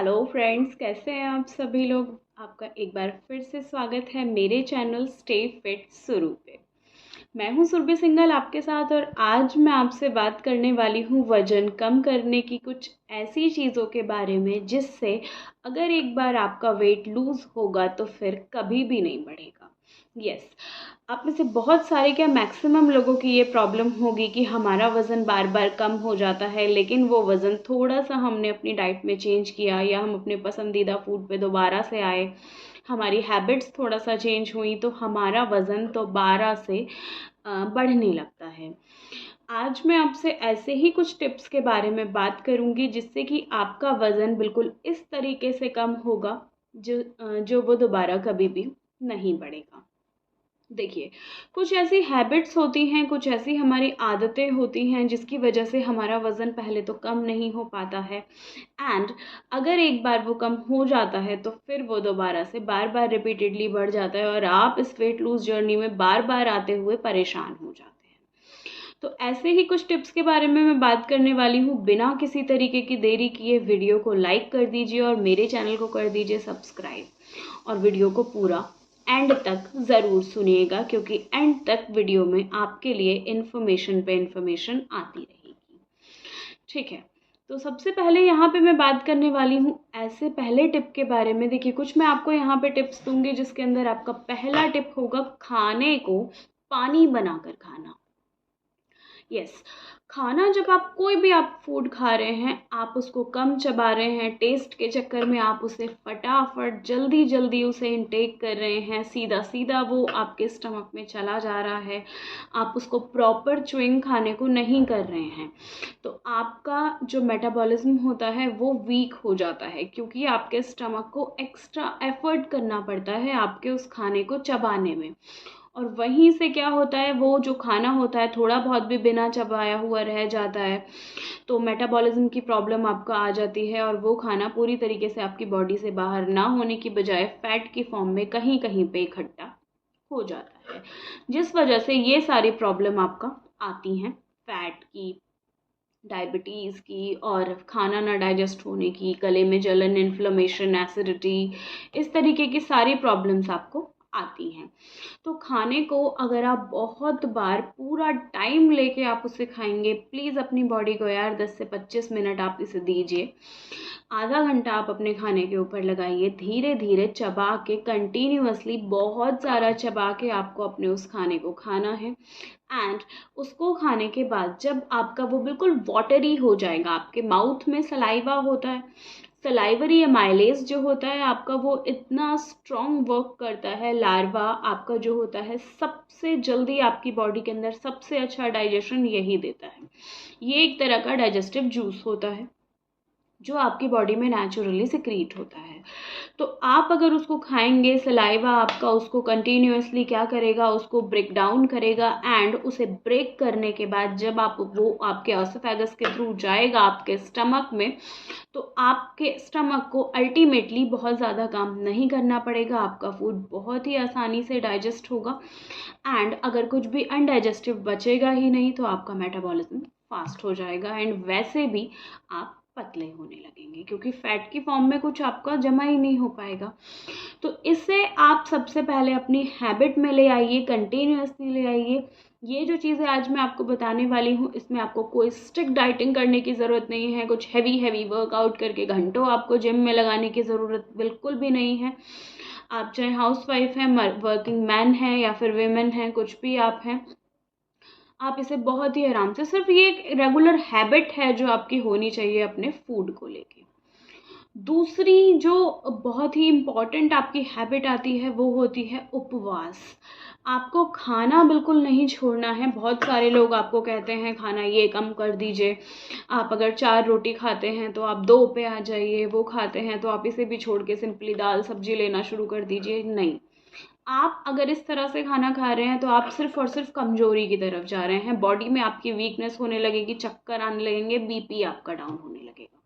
Hello friends, कैसे हैं आप सभी लोग। आपका एक बार फिर से स्वागत है मेरे चैनल स्टे फिट सुरु पे। मैं हूं सुरभि सिंघल आपके साथ, और आज मैं आपसे बात करने वाली हूं वज़न कम करने की कुछ ऐसी चीज़ों के बारे में जिससे अगर एक बार आपका वेट लूज़ होगा तो फिर कभी भी नहीं बढ़ेगा। यस, आप में से बहुत सारे, क्या मैक्सिमम लोगों की ये प्रॉब्लम होगी कि हमारा वज़न बार बार कम हो जाता है, लेकिन वो वज़न थोड़ा सा हमने अपनी डाइट में चेंज किया या हम अपने पसंदीदा फूड पे दोबारा से आए, हमारी हैबिट्स थोड़ा सा चेंज हुई तो हमारा वज़न दोबारा से बढ़ने लगता है। आज मैं आपसे ऐसे ही कुछ टिप्स के बारे में बात करूंगी जिससे कि आपका वज़न बिल्कुल इस तरीके से कम होगा जो वो दोबारा कभी भी नहीं बढ़ेगा। देखिए, कुछ ऐसी हैबिट्स होती हैं, कुछ ऐसी हमारी आदतें होती हैं जिसकी वजह से हमारा वज़न पहले तो कम नहीं हो पाता है, एंड अगर एक बार वो कम हो जाता है तो फिर वो दोबारा से बार बार रिपीटेडली बढ़ जाता है और आप इस वेट लूज़ जर्नी में बार बार आते हुए परेशान हो जाते हैं। तो ऐसे ही कुछ टिप्स के बारे में मैं बात करने वाली हूँ। बिना किसी तरीके की देरी किए वीडियो को लाइक कर दीजिए और मेरे चैनल को कर दीजिए सब्सक्राइब, और वीडियो को पूरा एंड तक ज़रूर सुनिएगा, क्योंकि एंड तक वीडियो में आपके लिए इन्फॉर्मेशन पे इन्फॉर्मेशन आती रहेगी। ठीक है, तो सबसे पहले यहाँ पे मैं बात करने वाली हूँ ऐसे पहले टिप के बारे में। देखिए, कुछ मैं आपको यहाँ पे टिप्स दूंगी जिसके अंदर आपका पहला टिप होगा खाने को पानी बनाकर खाना। यस, खाना जब आप कोई भी आप फूड खा रहे हैं, आप उसको कम चबा रहे हैं, टेस्ट के चक्कर में आप उसे फटाफट जल्दी जल्दी उसे इंटेक कर रहे हैं, सीधा सीधा वो आपके स्टमक में चला जा रहा है, आप उसको प्रॉपर च्युइंग खाने को नहीं कर रहे हैं, तो आपका जो मेटाबॉलिज्म होता है वो वीक हो जाता है, क्योंकि आपके स्टमक को एक्स्ट्रा एफर्ट करना पड़ता है आपके उस खाने को चबाने में। और वहीं से क्या होता है, वो जो खाना होता है थोड़ा बहुत भी बिना चबाया हुआ रह जाता है, तो मेटाबॉलिज्म की प्रॉब्लम आपका आ जाती है और वो खाना पूरी तरीके से आपकी बॉडी से बाहर ना होने की बजाय फैट की फॉर्म में कहीं कहीं पे इकट्ठा हो जाता है, जिस वजह से ये सारी प्रॉब्लम आपका आती हैं, फैट की, डायबिटीज़ की, और खाना ना डाइजेस्ट होने की, गले में जलन, इन्फ्लेमेशन, एसिडिटी, इस तरीके की सारी प्रॉब्लम्स आपको आती हैं। तो खाने को अगर आप बहुत बार पूरा टाइम लेके आप उसे खाएंगे, प्लीज़ अपनी बॉडी को यार 10 से 25 मिनट आप इसे दीजिए। आधा घंटा आप अपने खाने के ऊपर लगाइए, धीरे धीरे चबा के, कंटिन्यूअसली बहुत सारा चबा के आपको अपने उस खाने को खाना है। एंड उसको खाने के बाद जब आपका वो बिल्कुल वाटरी हो जाएगा, आपके माउथ में सलाइवा होता है, सलाइवरी एमाइलेज जो होता है आपका, वो इतना स्ट्रॉन्ग वर्क करता है। लार्वा आपका जो होता है सबसे जल्दी आपकी बॉडी के अंदर सबसे अच्छा डाइजेशन यही देता है। ये एक तरह का डाइजेस्टिव जूस होता है जो आपकी बॉडी में नेचुरली सिक्रीट होता है। तो आप अगर उसको खाएंगे, सलाइवा आपका उसको कंटिन्यूअसली क्या करेगा, उसको ब्रेक डाउन करेगा, एंड उसे ब्रेक करने के बाद जब आप वो आपके ऑसोफेगस के थ्रू जाएगा आपके स्टमक में, तो आपके स्टमक को अल्टीमेटली बहुत ज़्यादा काम नहीं करना पड़ेगा, आपका फूड बहुत ही आसानी से डाइजेस्ट होगा, एंड अगर कुछ भी अनडाइजेस्टिव बचेगा ही नहीं तो आपका मेटाबॉलिज्म फास्ट हो जाएगा, एंड वैसे भी आप पतले होने लगेंगे, क्योंकि फैट की फॉर्म में कुछ आपका जमा ही नहीं हो पाएगा। तो इससे आप सबसे पहले अपनी हैबिट में ले आइए, कंटिन्यूअसली ले आइए। ये जो चीज़ें आज मैं आपको बताने वाली हूँ, इसमें आपको कोई स्ट्रिक्ट डाइटिंग करने की ज़रूरत नहीं है, कुछ हैवी हैवी वर्कआउट करके घंटों आपको जिम में लगाने की ज़रूरत बिल्कुल भी नहीं है। आप चाहे हाउसवाइफ हैं, वर्किंग मैन हैं, या फिर वेमेन हैं, कुछ भी आप हैं, आप इसे बहुत ही आराम से, सिर्फ ये एक रेगुलर हैबिट है जो आपकी होनी चाहिए अपने फूड को लेके। दूसरी जो बहुत ही इम्पॉर्टेंट आपकी हैबिट आती है वो होती है उपवास। आपको खाना बिल्कुल नहीं छोड़ना है। बहुत सारे लोग आपको कहते हैं खाना ये कम कर दीजिए, आप अगर 4 रोटी खाते हैं तो आप 2 पे आ जाइए, वो खाते हैं तो आप इसे भी छोड़ के सिंपली दाल सब्जी लेना शुरू कर दीजिए। नहीं, आप अगर इस तरह से खाना खा रहे हैं तो आप सिर्फ और सिर्फ कमजोरी की तरफ जा रहे हैं, बॉडी में आपकी वीकनेस होने लगेगी, चक्कर आने लगेंगे, बीपी आपका डाउन होने लगेगा,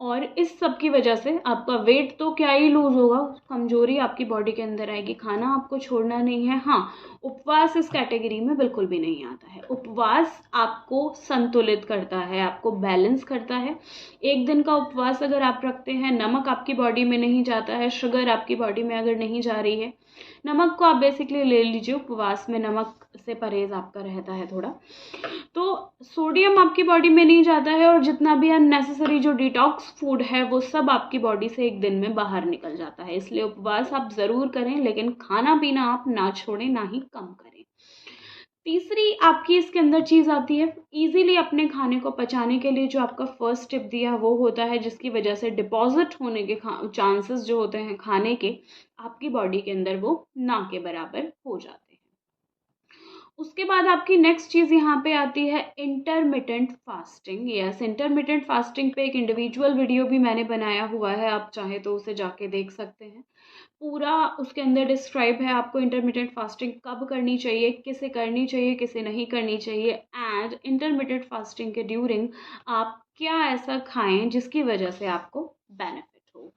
और इस सब की वजह से आपका वेट तो क्या ही लूज़ होगा, कमजोरी आपकी बॉडी के अंदर आएगी। खाना आपको छोड़ना नहीं है, हाँ, उपवास इस कैटेगरी में बिल्कुल भी नहीं आता है। उपवास आपको संतुलित करता है, आपको बैलेंस करता है। एक दिन का उपवास अगर आप रखते हैं, नमक आपकी बॉडी में नहीं जाता है, शुगर आपकी बॉडी में अगर नहीं जा रही है, नमक को आप बेसिकली ले लीजिए, उपवास में नमक से परहेज आपका रहता है थोड़ा, तो सोडियम आपकी बॉडी में नहीं जाता है और जितना भी अननेसेसरी जो डिटॉक्स फूड है वो सब आपकी बॉडी से एक दिन में बाहर निकल जाता है। इसलिए उपवास आप ज़रूर करें, लेकिन खाना पीना आप ना छोड़ें, ना ही कम करें। तीसरी आपकी इसके अंदर चीज़ आती है इजीली अपने खाने को पचाने के लिए। जो आपका फर्स्ट टिप दिया वो होता है जिसकी वजह से डिपॉजिट होने के चांसेस जो होते हैं खाने के, आपकी बॉडी के अंदर वो ना के बराबर हो जाते हैं। उसके बाद आपकी नेक्स्ट चीज़ यहाँ पे आती है intermittent fasting. Yes, intermittent fasting पे एक इंडिविजुअल वीडियो भी मैंने बनाया हुआ है, आप चाहे तो उसे जाके देख सकते हैं। पूरा उसके अंदर डिस्क्राइब है आपको इंटरमिटेंट फास्टिंग कब करनी चाहिए, किसे करनी चाहिए, किसे नहीं करनी चाहिए, एंड इंटरमिटेंट फास्टिंग के ड्यूरिंग आप क्या ऐसा खाएं जिसकी वजह से आपको बेनिफिट हो।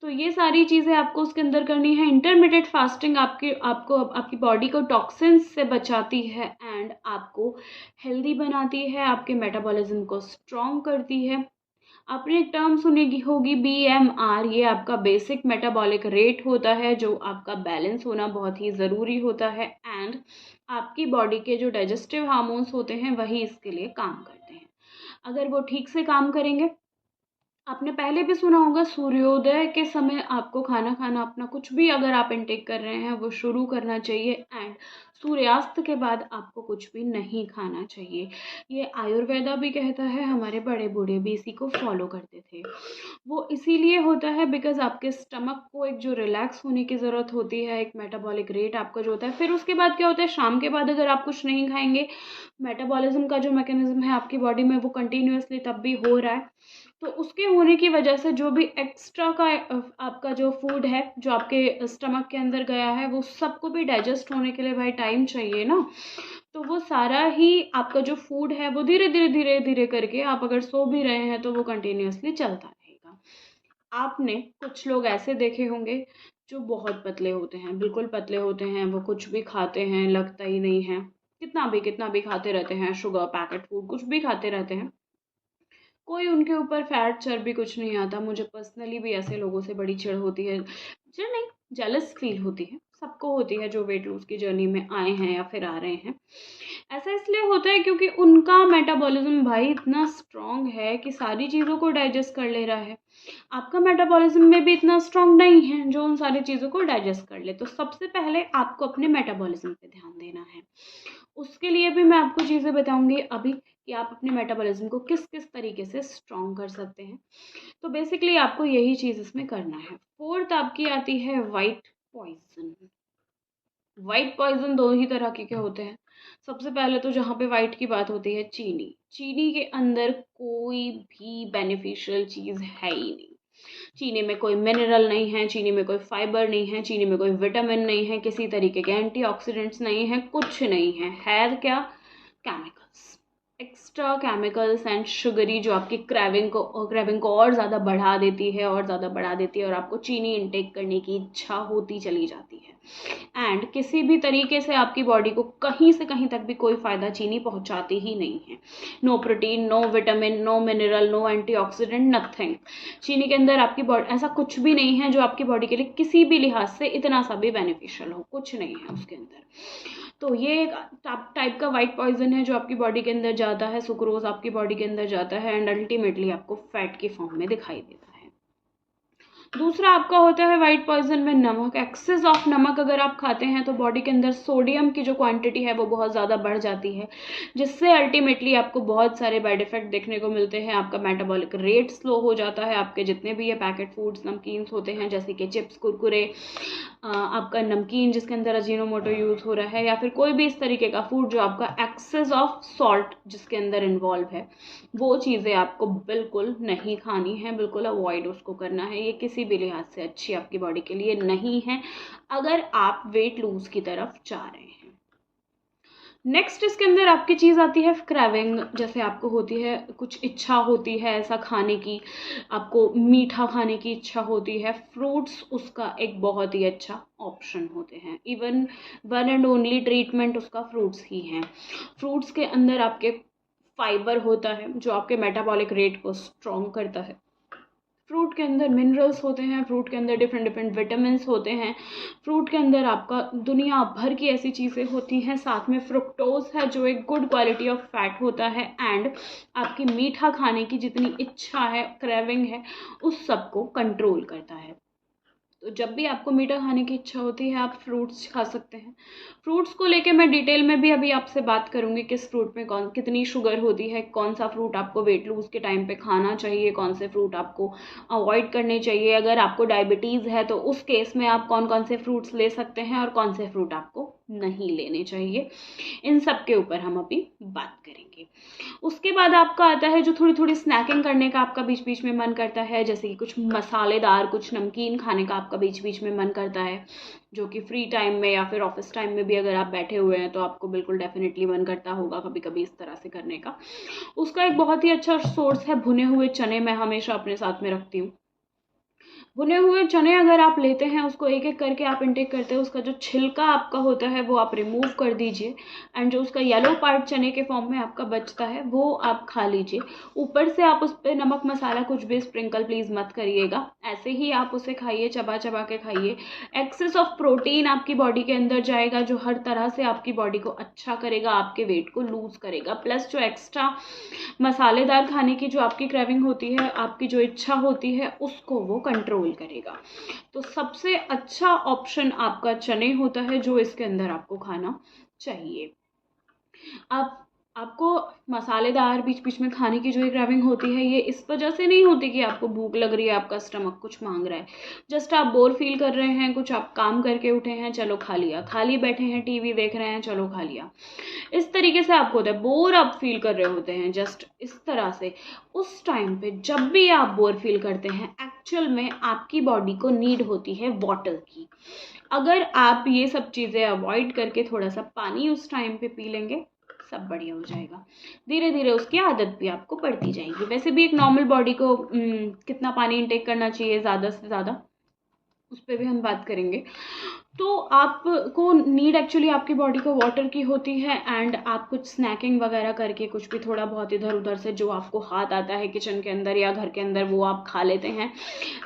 तो ये सारी चीज़ें आपको उसके अंदर करनी है। इंटरमिटेंट फास्टिंग आपको आपकी बॉडी को टॉक्सिन्स से बचाती है एंड आपको हेल्दी बनाती है, आपके मेटाबॉलिज्म को स्ट्रॉन्ग करती है। आपने एक टर्म सुनी होगी BMR, ये आपका बेसिक मेटाबॉलिक रेट होता है जो आपका बैलेंस होना बहुत ही ज़रूरी होता है, एंड आपकी बॉडी के जो डाइजेस्टिव हार्मोन्स होते हैं वही इसके लिए काम करते हैं। अगर वो ठीक से काम करेंगे, आपने पहले भी सुना होगा सूर्योदय के समय आपको खाना खाना, अपना कुछ भी अगर आप इनटेक कर रहे हैं वो शुरू करना चाहिए, एंड सूर्यास्त के बाद आपको कुछ भी नहीं खाना चाहिए। ये आयुर्वेदा भी कहता है, हमारे बड़े बूढ़े भी इसी को फॉलो करते थे। वो इसीलिए होता है बिकॉज आपके स्टमक को एक जो रिलैक्स होने की ज़रूरत होती है, एक मेटाबॉलिक रेट आपका जो होता है। फिर उसके बाद क्या होता है, शाम के बाद अगर आप कुछ नहीं खाएंगे, मेटाबॉलिज्म का जो मैकेनिज्म है आपकी बॉडी में वो कंटिन्यूअसली तब भी हो रहा है, तो उसके होने की वजह से जो भी एक्स्ट्रा का आपका जो फूड है जो आपके स्टमक के अंदर गया है वो सबको भी डाइजेस्ट होने के लिए भाई टाइम चाहिए ना। तो वो सारा ही आपका जो फूड है वो धीरे धीरे धीरे धीरे करके, आप अगर सो भी रहे हैं तो वो कंटिन्यूअसली चलता रहेगा। आपने कुछ लोग ऐसे देखे होंगे जो बहुत पतले होते हैं, बिल्कुल पतले होते हैं, वो कुछ भी खाते हैं लगता ही नहीं है, कितना भी खाते रहते हैं, शुगर पैकेट फूड कुछ भी खाते रहते हैं, कोई उनके ऊपर फैट चर्बी कुछ नहीं आता। मुझे पर्सनली भी ऐसे लोगों से बड़ी चिढ़ होती है, चिढ़ नहीं, जेलस फील होती है, सबको होती है जो वेट लूज की जर्नी में आए हैं या फिर आ रहे हैं। ऐसा इसलिए होता है क्योंकि उनका मेटाबॉलिज्म भाई इतना स्ट्रांग है कि सारी चीज़ों को डाइजेस्ट कर ले रहा है। आपका मेटाबॉलिज्म में भी इतना स्ट्रांग नहीं है जो उन सारी चीज़ों को डाइजेस्ट कर ले। तो सबसे पहले आपको अपने मेटाबॉलिज्म पे ध्यान देना है। उसके लिए भी मैं आपको चीज़ें बताऊंगी अभी कि आप अपने मेटाबॉलिज्म को किस किस तरीके से स्ट्रॉन्ग कर सकते हैं। तो बेसिकली आपको यही चीज़ इसमें करना है। फोर्थ आपकी आती है वाइट पॉइजन। वाइट पॉइजन दो ही तरह के होते हैं। सबसे पहले तो जहाँ पे वाइट की बात होती है, चीनी। चीनी के अंदर कोई भी बेनिफिशियल चीज़ है ही नहीं। चीनी में कोई मिनरल नहीं है, चीनी में कोई फाइबर नहीं है, चीनी में कोई विटामिन नहीं है, किसी तरीके के एंटीऑक्सीडेंट्स नहीं है, कुछ नहीं है क्या? Chemicals, extra chemicals and sugary जो आपकी क्रेविंग को और ज़्यादा बढ़ा देती है और ज़्यादा बढ़ा देती है, और आपको चीनी इनटेक करने की इच्छा होती चली जाती है। एंड किसी भी तरीके से आपकी बॉडी को कहीं से कहीं तक भी कोई फ़ायदा चीनी पहुंचाती ही नहीं है। No protein, no vitamin, no mineral, no antioxidant, nothing. चीनी के अंदर आपकी बॉडी ऐसा कुछ भी नहीं है जो आपकी बॉडी के लिए किसी भी लिहाज से इतना सा भी बेनिफिशियल हो, कुछ नहीं है उसके अंदर। तो ये एक टाइप का वाइट पॉइजन है जो आपकी बॉडी के अंदर जाता है, सुक्रोज आपकी बॉडी के अंदर जाता है एंड अल्टीमेटली आपको फैट की फॉर्म में दिखाई देता है। दूसरा आपका होता है वाइट पॉइजन में नमक। एक्सेस ऑफ नमक अगर आप खाते हैं तो बॉडी के अंदर सोडियम की जो क्वांटिटी है वो बहुत ज़्यादा बढ़ जाती है, जिससे अल्टीमेटली आपको बहुत सारे बैड इफेक्ट देखने को मिलते हैं। आपका मेटाबॉलिक रेट स्लो हो जाता है, आपके जितने भी ये पैकेट फूड्स नमकीन्स होते हैं जैसे कि चिप्स, कुरकुरे, आपका नमकीन जिसके अंदर अजीनोमोटो यूज़ हो रहा है, या फिर कोई भी इस तरीके का फूड जो आपका एक्सेस ऑफ सॉल्ट जिसके अंदर इन्वॉल्व है, वो चीज़ें आपको बिल्कुल नहीं खानी है, बिल्कुल अवॉइड उसको करना है। ये किसी भी लिहाज से अच्छी आपकी बॉडी के लिए नहीं है अगर आप वेट लूज की तरफ जा रहे हैं। नेक्स्ट इसके अंदर आपकी चीज़ आती है क्रेविंग। जैसे आपको होती है कुछ इच्छा होती है ऐसा खाने की, आपको मीठा खाने की इच्छा होती है, फ्रूट्स उसका एक बहुत ही अच्छा ऑप्शन होते हैं। Even one and only treatment उसका फ्रूट्स ही हैं। फ्रूट्स के अंदर आपके फाइबर होता है जो आपके मेटाबॉलिक रेट को स्ट्रॉन्ग करता है। फ्रूट के अंदर मिनरल्स होते हैं, फ्रूट के अंदर डिफरेंट डिफरेंट विटामिन्स होते हैं, फ्रूट के अंदर आपका दुनिया भर की ऐसी चीज़ें होती हैं। साथ में फ्रुक्टोज है जो एक गुड क्वालिटी ऑफ फैट होता है, एंड आपकी मीठा खाने की जितनी इच्छा है, क्रेविंग है, उस सब को कंट्रोल करता है। तो जब भी आपको मीठा खाने की इच्छा होती है आप फ्रूट्स खा सकते हैं। फ्रूट्स को लेके मैं डिटेल में भी अभी आपसे बात करूंगी, किस फ्रूट में कौन कितनी शुगर होती है, कौन सा फ्रूट आपको वेट लूज के टाइम पे खाना चाहिए, कौन से फ्रूट आपको अवॉइड करने चाहिए। अगर आपको डायबिटीज़ है तो उस केस में आप कौन कौन से फ्रूट्स ले सकते हैं और कौन से फ्रूट आपको नहीं लेने चाहिए, इन सब के ऊपर हम अभी बात करेंगे। उसके बाद आपका आता है जो थोड़ी थोड़ी स्नैकिंग करने का आपका बीच बीच में मन करता है, जैसे कि कुछ मसालेदार कुछ नमकीन खाने का आपका बीच बीच में मन करता है, जो कि फ्री टाइम में या फिर ऑफिस टाइम में भी अगर आप बैठे हुए हैं तो आपको बिल्कुल डेफिनेटली मन करता होगा कभी कभी इस तरह से करने का। उसका एक बहुत ही अच्छा सोर्स है भुने हुए चने। मैं हमेशा अपने साथ में रखती हूँ। भुने हुए चने अगर आप लेते हैं, उसको एक एक करके आप इनटेक करते हैं, उसका जो छिलका आपका होता है वो आप रिमूव कर दीजिए, एंड जो उसका येलो पार्ट चने के फॉर्म में आपका बचता है वो आप खा लीजिए। ऊपर से आप उस पर नमक मसाला कुछ भी स्प्रिंकल प्लीज़ मत करिएगा, ऐसे ही आप उसे खाइए, चबा चबा के खाइए। एक्सेस ऑफ प्रोटीन आपकी बॉडी के अंदर जाएगा जो हर तरह से आपकी बॉडी को अच्छा करेगा, आपके वेट को लूज करेगा। प्लस जो एक्स्ट्रा मसालेदार खाने की जो आपकी क्रेविंग होती है, आपकी जो इच्छा होती है, उसको वो कंट्रोल करेगा। तो सबसे अच्छा ऑप्शन आपका चने होता है जो इसके अंदर आपको खाना चाहिए। आप आपको मसालेदार बीच बीच में खाने की जो एक क्रेविंग होती है, ये इस वजह से नहीं होती कि आपको भूख लग रही है, आपका स्टमक कुछ मांग रहा है। जस्ट आप बोर फील कर रहे हैं, कुछ आप काम करके उठे हैं, चलो खा लिया, खाली बैठे हैं टीवी देख रहे हैं, चलो खा लिया। इस तरीके से आपको होता है, बोर आप फील कर रहे होते हैं जस्ट इस तरह से। उस टाइम पे जब भी आप बोर फील करते हैं, एक्चुअल में आपकी बॉडी को नीड होती है वाटर की। अगर आप ये सब चीज़ें अवॉइड करके थोड़ा सा पानी उस टाइम पे पी लेंगे, सब बढ़िया हो जाएगा। धीरे धीरे उसकी आदत भी आपको पड़ती जाएगी। वैसे भी एक नॉर्मल बॉडी को कितना पानी इंटेक करना चाहिए ज़्यादा से ज़्यादा, उस पर भी हम बात करेंगे। तो आपको नीड एक्चुअली आपकी बॉडी को वाटर की होती है, एंड आप कुछ स्नैकिंग वगैरह करके कुछ भी थोड़ा बहुत इधर उधर से जो आपको हाथ आता है किचन के अंदर या घर के अंदर, वो आप खा लेते हैं।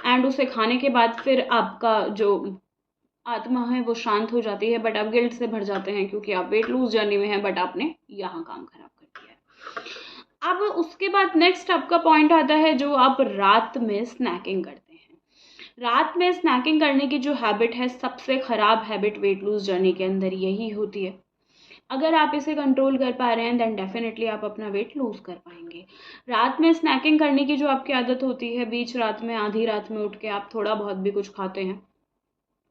एंड उसे खाने के बाद फिर आपका जो आत्मा है वो शांत हो जाती है, बट आप गिल्ट से भर जाते हैं क्योंकि आप वेट लूज जर्नी में हैं, बट आपने यहाँ काम खराब कर दिया है। अब उसके बाद नेक्स्ट आपका पॉइंट आता है जो आप रात में स्नैकिंग करते हैं। रात में स्नैकिंग करने की जो हैबिट है, सबसे खराब हैबिट वेट लूज जर्नी के अंदर यही होती है। अगर आप इसे कंट्रोल कर पा रहे हैं देन डेफिनेटली आप अपना वेट लूज कर पाएंगे। रात में स्नैकिंग करने की जो आपकी आदत होती है, बीच रात में आधी रात में उठ के आप थोड़ा बहुत भी कुछ खाते हैं,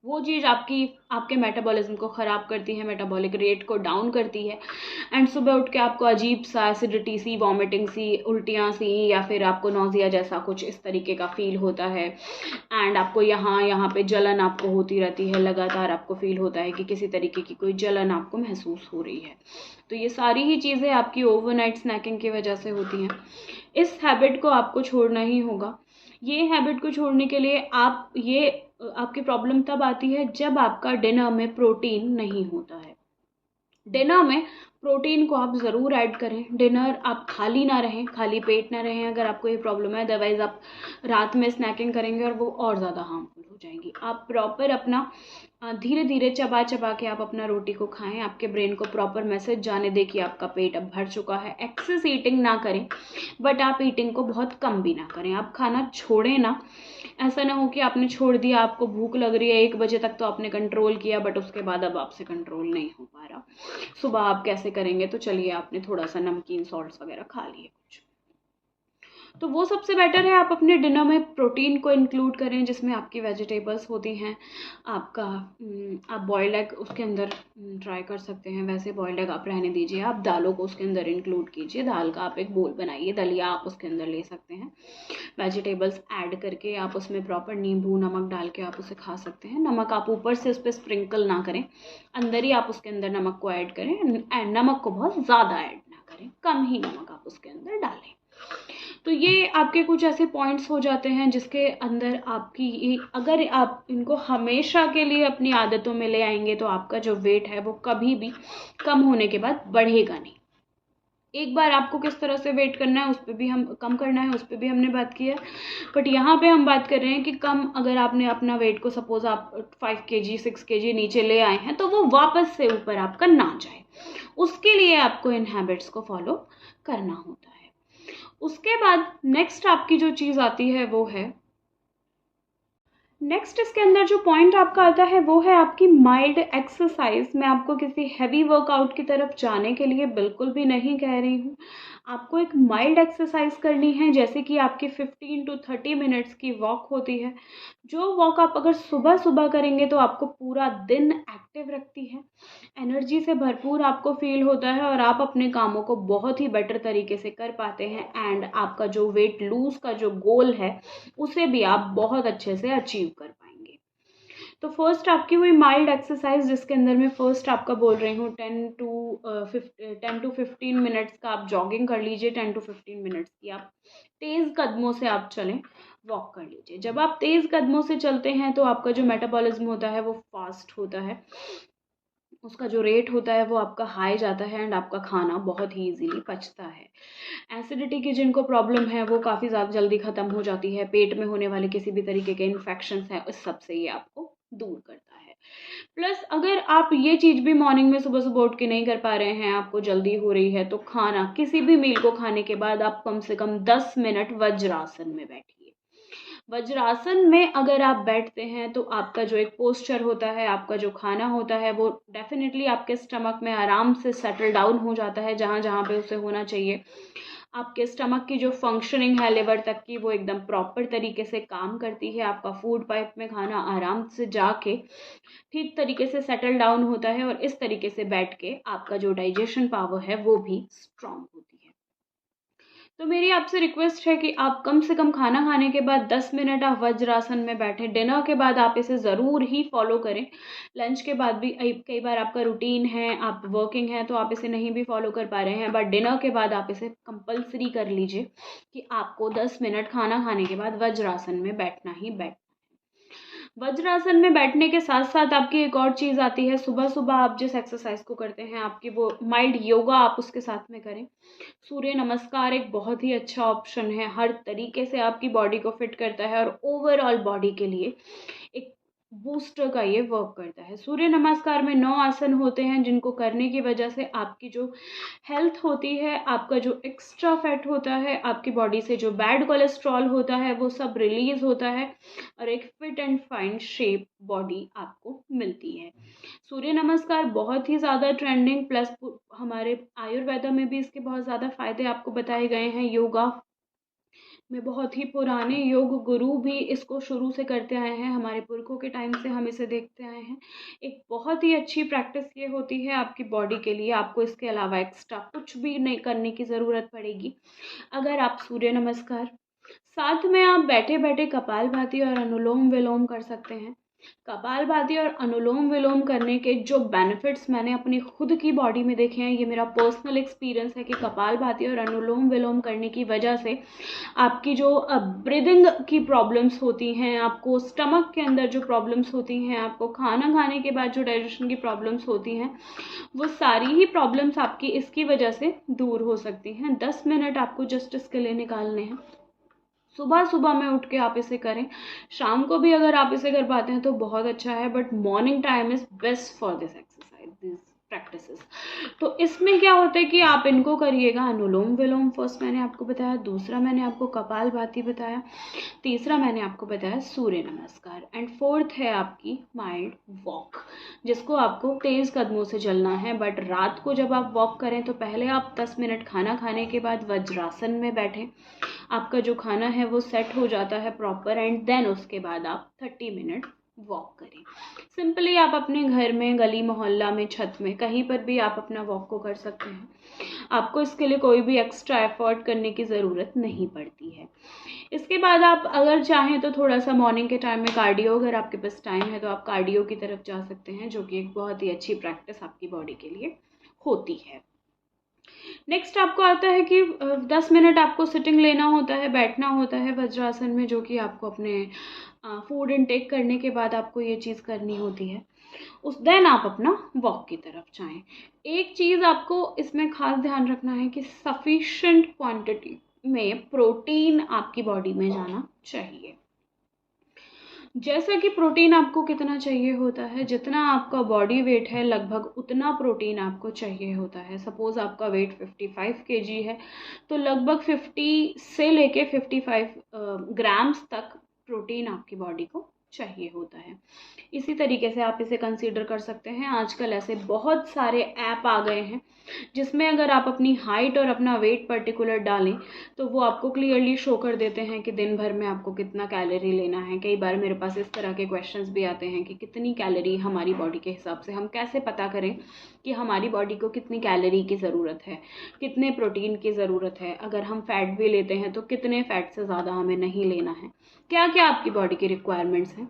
वो चीज़ आपके मेटाबॉलिज्म को ख़राब करती है, मेटाबॉलिक रेट को डाउन करती है, एंड सुबह उठ के आपको अजीब सा एसिडिटी सी, वॉमिटिंग सी, उल्टियाँ सी, या फिर आपको नौजिया जैसा कुछ इस तरीके का फील होता है। एंड आपको यहाँ यहाँ पे जलन आपको होती रहती है, लगातार आपको फील होता है कि किसी तरीके की कोई जलन आपको महसूस हो रही है। तो ये सारी ही चीज़ें आपकी ओवरनाइट स्नैकिंग की वजह से होती हैं। इस हैबिट को आपको छोड़ना ही होगा। ये हैबिट को छोड़ने के लिए आपकी प्रॉब्लम तब आती है जब आपका डिनर में प्रोटीन नहीं होता है। डिनर में प्रोटीन को आप ज़रूर ऐड करें। डिनर आप खाली ना रहें, खाली पेट ना रहें अगर आपको ये प्रॉब्लम है। अदरवाइज़ आप रात में स्नैकिंग करेंगे और वो और ज़्यादा हार्मफुल हो जाएगी। आप प्रॉपर अपना धीरे धीरे चबा चबा के आप अपना रोटी को खाएं। आपके ब्रेन को प्रॉपर मैसेज जाने दें कि आपका पेट अब भर चुका है। एक्सेस ईटिंग ना करें, बट आप ईटिंग को बहुत कम भी ना करें। आप खाना छोड़ें ना। ऐसा ना हो कि आपने छोड़ दिया, आपको भूख लग रही है, 1 बजे तक तो आपने कंट्रोल किया, बट उसके बाद अब आपसे कंट्रोल नहीं हो पा रहा। सुबह आप कैसे करेंगे? तो चलिए आपने थोड़ा सा नमकीन सॉल्ट्स वगैरह खा लिए कुछ। तो वो सबसे बेटर है आप अपने डिनर में प्रोटीन को इंक्लूड करें, जिसमें आपकी वेजिटेबल्स होती हैं। आपका आप बॉइल्ड एग उसके अंदर ट्राई कर सकते हैं, वैसे बॉइल्ड एग आप रहने दीजिए, आप दालों को उसके अंदर इंक्लूड कीजिए, दाल का आप एक बोल बनाइए, दलिया आप उसके अंदर ले सकते हैं, वेजिटेबल्स ऐड करके आप उसमें प्रॉपर नींबू नमक डाल के आप उसे खा सकते हैं। नमक आप ऊपर से उस पर स्प्रिंकल ना करें, अंदर ही आप उसके अंदर नमक को ऐड करें, एंड नमक को बहुत ज़्यादा ऐड ना करें, कम ही नमक आप उसके अंदर डालें। तो ये आपके कुछ ऐसे पॉइंट्स हो जाते हैं जिसके अंदर आपकी, अगर आप इनको हमेशा के लिए अपनी आदतों में ले आएंगे तो आपका जो वेट है वो कभी भी कम होने के बाद बढ़ेगा नहीं। एक बार आपको किस तरह से वेट करना है उस पर भी हम कम करना है, उस पर भी हमने बात की है, बट यहाँ पे हम बात कर रहे हैं कि कम, अगर आपने अपना वेट को सपोज आप 5 kg 6 kg नीचे ले आए हैं तो वो वापस से ऊपर आपका ना जाए, उसके लिए आपको इन हैबिट्स को फॉलो करना होता है। उसके बाद नेक्स्ट आपकी जो चीज़ आती है वो है, नेक्स्ट इसके अंदर जो पॉइंट आपका आता है वो है आपकी माइल्ड एक्सरसाइज। मैं आपको किसी हैवी वर्कआउट की तरफ जाने के लिए बिल्कुल भी नहीं कह रही हूँ, आपको एक माइल्ड एक्सरसाइज करनी है, जैसे कि आपकी 15 to 30 मिनट्स की वॉक होती है। जो वॉक आप अगर सुबह सुबह करेंगे तो आपको पूरा दिन एक्टिव रखती है, एनर्जी से भरपूर आपको फील होता है और आप अपने कामों को बहुत ही बेटर तरीके से कर पाते हैं, एंड आपका जो वेट लूज का जो गोल है उसे भी आप बहुत अच्छे से अचीव कर पाएंगे। तो फर्स्ट आपकी हुई माइल्ड एक्सरसाइज, जिसके अंदर मैं फर्स्ट आपका बोल रही हूँ 10 to 15 मिनट्स का आप जॉगिंग कर लीजिए, 10 to 15 मिनट्स की आप तेज़ कदमों से आप चलें, वॉक कर लीजिए। जब आप तेज़ कदमों से चलते हैं तो आपका जो मेटाबॉलिज्म होता है वो फास्ट होता है, उसका जो रेट होता है वो आपका हाई जाता है, एंड आपका खाना बहुत ही इजीली पचता है। एसिडिटी की जिनको प्रॉब्लम है वो काफ़ी ज़्यादा जल्दी ख़त्म हो जाती है, पेट में होने वाले किसी भी तरीके के इन्फेक्शंस हैं उस सब से ये आपको दूर करता है। प्लस अगर आप ये चीज़ भी मॉर्निंग में सुबह सुबह उठ के नहीं कर पा रहे हैं, आपको जल्दी हो रही है, तो खाना किसी भी मील को खाने के बाद आप कम से कम 10 मिनट वज्रासन में बैठिए। वज्रासन में अगर आप बैठते हैं तो आपका जो एक पोस्चर होता है, आपका जो खाना होता है वो डेफिनेटली आपके स्टमक में आराम से सेटल डाउन हो जाता है जहाँ जहाँ पे उसे होना चाहिए। आपके स्टमक की जो फंक्शनिंग है लिवर तक की वो एकदम प्रॉपर तरीके से काम करती है, आपका फूड पाइप में खाना आराम से जाके ठीक तरीके से सेटल डाउन होता है, और इस तरीके से बैठ के आपका जो डाइजेशन पावर है वो भी स्ट्रांग होती है। तो मेरी आपसे रिक्वेस्ट है कि आप कम से कम खाना खाने के बाद 10 मिनट आप वज्रासन में बैठें। डिनर के बाद आप इसे ज़रूर ही फॉलो करें, लंच के बाद भी कई बार आपका रूटीन है, आप वर्किंग हैं तो आप इसे नहीं भी फॉलो कर पा रहे हैं, बट डिनर के बाद आप इसे कंपल्सरी कर लीजिए कि आपको 10 मिनट खाना खाने के बाद वज्रासन में बैठना ही बैठना। वज्रासन में बैठने के साथ साथ आपकी एक और चीज़ आती है, सुबह सुबह आप जिस एक्सरसाइज को करते हैं आपकी वो माइल्ड योगा आप उसके साथ में करें। सूर्य नमस्कार एक बहुत ही अच्छा ऑप्शन है, हर तरीके से आपकी बॉडी को फिट करता है और ओवरऑल बॉडी के लिए एक बूस्टर का ये वर्क करता है। सूर्य नमस्कार में 9 आसन होते हैं जिनको करने की वजह से आपकी जो हेल्थ होती है, आपका जो एक्स्ट्रा फैट होता है, आपकी बॉडी से जो बैड कोलेस्ट्रॉल होता है वो सब रिलीज होता है और एक fit and fine shape body आपको मिलती है। सूर्य नमस्कार बहुत ही ज़्यादा ट्रेंडिंग, प्लस हमारे आयुर्वेदा में भी इसके बहुत ज़्यादा फायदे आपको बताए गए हैं। योगा में बहुत ही पुराने योग गुरु भी इसको शुरू से करते आए हैं, हमारे पुरखों के टाइम से हम इसे देखते आए हैं। एक बहुत ही अच्छी प्रैक्टिस ये होती है आपकी बॉडी के लिए, आपको इसके अलावा एक्स्ट्रा कुछ भी नहीं करने की ज़रूरत पड़ेगी अगर आप सूर्य नमस्कार, साथ में आप बैठे बैठे कपालभाति और अनुलोम विलोम कर सकते हैं। कपालभाति और अनुलोम विलोम करने के जो बेनिफिट्स मैंने अपनी खुद की बॉडी में देखे हैं, ये मेरा पर्सनल एक्सपीरियंस है कि कपालभाति और अनुलोम विलोम करने की वजह से आपकी जो ब्रीदिंग की प्रॉब्लम्स होती हैं, आपको स्टमक के अंदर जो प्रॉब्लम्स होती हैं, आपको खाना खाने के बाद जो डाइजेशन की प्रॉब्लम्स होती हैं, वो सारी ही प्रॉब्लम्स आपकी इसकी वजह से दूर हो सकती हैं। 10 मिनट आपको जस्ट इसके लिए निकालने हैं। सुबह सुबह में उठ के आप इसे करें, शाम को भी अगर आप इसे कर पाते हैं तो बहुत अच्छा है, but morning time is best for this exercise, this practices. तो इसमें क्या होता है कि आप इनको करिएगा, अनुलोम विलोम फर्स्ट मैंने आपको बताया, दूसरा मैंने आपको कपालभाति बताया, तीसरा मैंने आपको बताया सूर्य नमस्कार, एंड फोर्थ है आपकी माइल्ड वॉक, जिसको आपको तेज़ कदमों से चलना है। बट रात को जब आप वॉक करें तो पहले आप 10 मिनट खाना खाने के बाद वज्रासन में बैठें, आपका जो खाना है वो सेट हो जाता है प्रॉपर, एंड देन उसके बाद आप 30 मिनट वॉक करें। सिंपली आप अपने घर में, गली मोहल्ला में, छत में, कहीं पर भी आप अपना वॉक को कर सकते हैं। आपको इसके लिए कोई भी एक्स्ट्रा एफर्ट करने की ज़रूरत नहीं पड़ती है। इसके बाद आप अगर चाहें तो थोड़ा सा मॉर्निंग के टाइम में कार्डियो, अगर आपके पास टाइम है तो आप कार्डियो की तरफ जा सकते हैं, जो कि एक बहुत ही अच्छी प्रैक्टिस आपकी बॉडी के लिए होती है। नेक्स्ट आपको आता है कि 10 मिनट आपको सिटिंग लेना होता है, बैठना होता है वज्रासन में, जो कि आपको अपने फूड इनटेक करने के बाद आपको ये चीज़ करनी होती है। उस देन आप अपना वॉक की तरफ जाएं। एक चीज़ आपको इसमें खास ध्यान रखना है कि सफिशेंट क्वांटिटी में प्रोटीन आपकी बॉडी में जाना चाहिए। जैसा कि प्रोटीन आपको कितना चाहिए होता है, जितना आपका बॉडी वेट है लगभग उतना प्रोटीन आपको चाहिए होता है। सपोज़ आपका वेट 55 kg है तो लगभग 50 से लेके 55 ग्राम्स तक प्रोटीन आपकी बॉडी को चाहिए होता है। इसी तरीके से आप इसे कंसीडर कर सकते हैं। आजकल ऐसे बहुत सारे ऐप आ गए हैं जिसमें अगर आप अपनी हाइट और अपना वेट पर्टिकुलर डालें तो वो आपको क्लियरली शो कर देते हैं कि दिन भर में आपको कितना कैलोरी लेना है। कई बार मेरे पास इस तरह के क्वेश्चंस भी आते हैं कि कितनी कैलोरी हमारी बॉडी के हिसाब से, हम कैसे पता करें कि हमारी बॉडी को कितनी कैलोरी की ज़रूरत है, कितने प्रोटीन की ज़रूरत है, अगर हम फैट भी लेते हैं तो कितने फैट से ज़्यादा हमें नहीं लेना है, क्या क्या आपकी बॉडी की रिक्वायरमेंट्स हैं,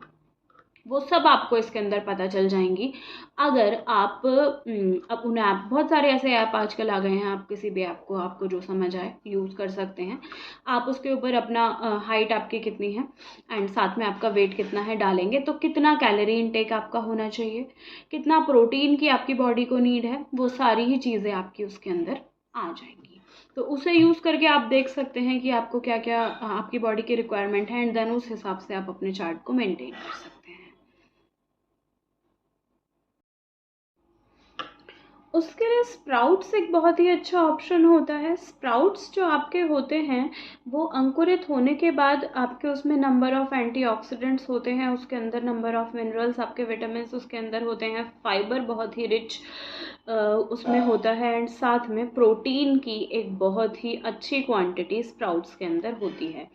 वो सब आपको इसके अंदर पता चल जाएंगी अगर आप अब उन ऐप, बहुत सारे ऐसे ऐप आजकल आ गए हैं, आप किसी भी ऐप को आपको जो समझ आए यूज़ कर सकते हैं। आप उसके ऊपर अपना हाइट आपकी कितनी है एंड साथ में आपका वेट कितना है डालेंगे तो कितना कैलोरी इनटेक आपका होना चाहिए, कितना प्रोटीन की आपकी बॉडी को नीड है, वो सारी ही चीज़ें आपकी उसके अंदर आ जाएंगी। तो उसे यूज़ करके आप देख सकते हैं कि आपको क्या क्या आपकी बॉडी की रिक्वायरमेंट है, एंड देन उस हिसाब से आप अपने चार्ट को मेंटेन कर सकते हैं। उसके लिए स्प्राउट्स एक बहुत ही अच्छा ऑप्शन होता है। स्प्राउट्स जो आपके होते हैं वो अंकुरित होने के बाद आपके उसमें नंबर ऑफ़ एंटीऑक्सीडेंट्स होते हैं, उसके अंदर नंबर ऑफ़ मिनरल्स, आपके विटामिन्स उसके अंदर होते हैं, फाइबर बहुत ही रिच उसमें होता है, एंड साथ में प्रोटीन की एक बहुत ही अच्छी क्वांटिटी स्प्राउट्स के अंदर होती है।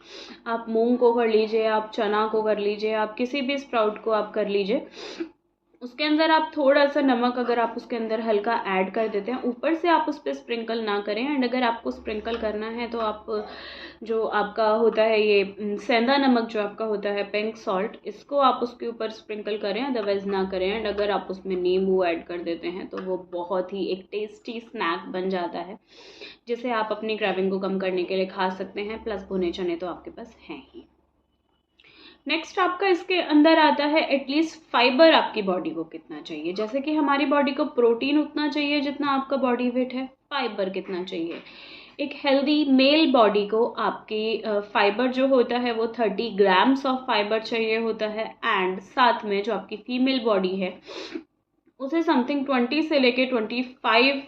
आप मूंग को कर लीजिए, आप चना को कर लीजिए, आप किसी भी स्प्राउट को आप कर लीजिए, उसके अंदर आप थोड़ा सा नमक अगर आप उसके अंदर हल्का ऐड कर देते हैं, ऊपर से आप उस पर स्प्रिंकल ना करें, एंड अगर आपको स्प्रिंकल करना है तो आप जो आपका होता है ये सेंधा नमक जो आपका होता है, पिंक सॉल्ट, इसको आप उसके ऊपर स्प्रिंकल करें, अदरवाइज ना करें। एंड अगर आप उसमें नींबू ऐड कर देते हैं तो वो बहुत ही एक टेस्टी स्नैक बन जाता है, जिसे आप अपनी क्रेविंग को कम करने के लिए खा सकते हैं। प्लस भुने चने तो आपके पास हैं ही। नेक्स्ट आपका इसके अंदर आता है एटलीस्ट फाइबर आपकी बॉडी को कितना चाहिए। जैसे कि हमारी बॉडी को प्रोटीन उतना चाहिए जितना आपका बॉडी वेट है, फाइबर कितना चाहिए। एक हेल्दी मेल बॉडी को आपकी फाइबर जो होता है वो 30 ग्राम्स ऑफ फाइबर चाहिए होता है, एंड साथ में जो आपकी फीमेल बॉडी है उसे समथिंग 20 से लेके 25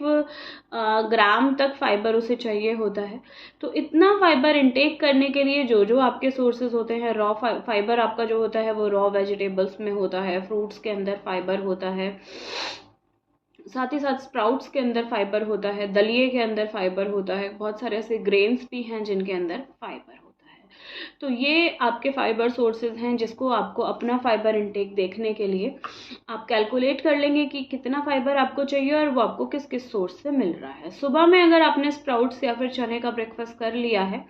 ग्राम तक फाइबर उसे चाहिए होता है। तो इतना फाइबर इनटेक करने के लिए जो जो आपके सोर्सेज होते हैं, रॉ फाइबर आपका जो होता है वो रॉ वेजिटेबल्स में होता है, फ्रूट्स के अंदर फाइबर होता है, साथ ही साथ स्प्राउट्स के अंदर फाइबर होता है, दलिए के अंदर फाइबर होता है, बहुत सारे ऐसे ग्रेन्स भी हैं जिनके अंदर फाइबर होता है। तो ये आपके फाइबर सोर्सेज हैं जिसको आपको अपना फाइबर इनटेक देखने के लिए आप कैलकुलेट कर लेंगे कि कितना फाइबर आपको चाहिए और वो आपको किस किस सोर्स से मिल रहा है। सुबह में अगर आपने स्प्राउट्स या फिर चने का ब्रेकफास्ट कर लिया है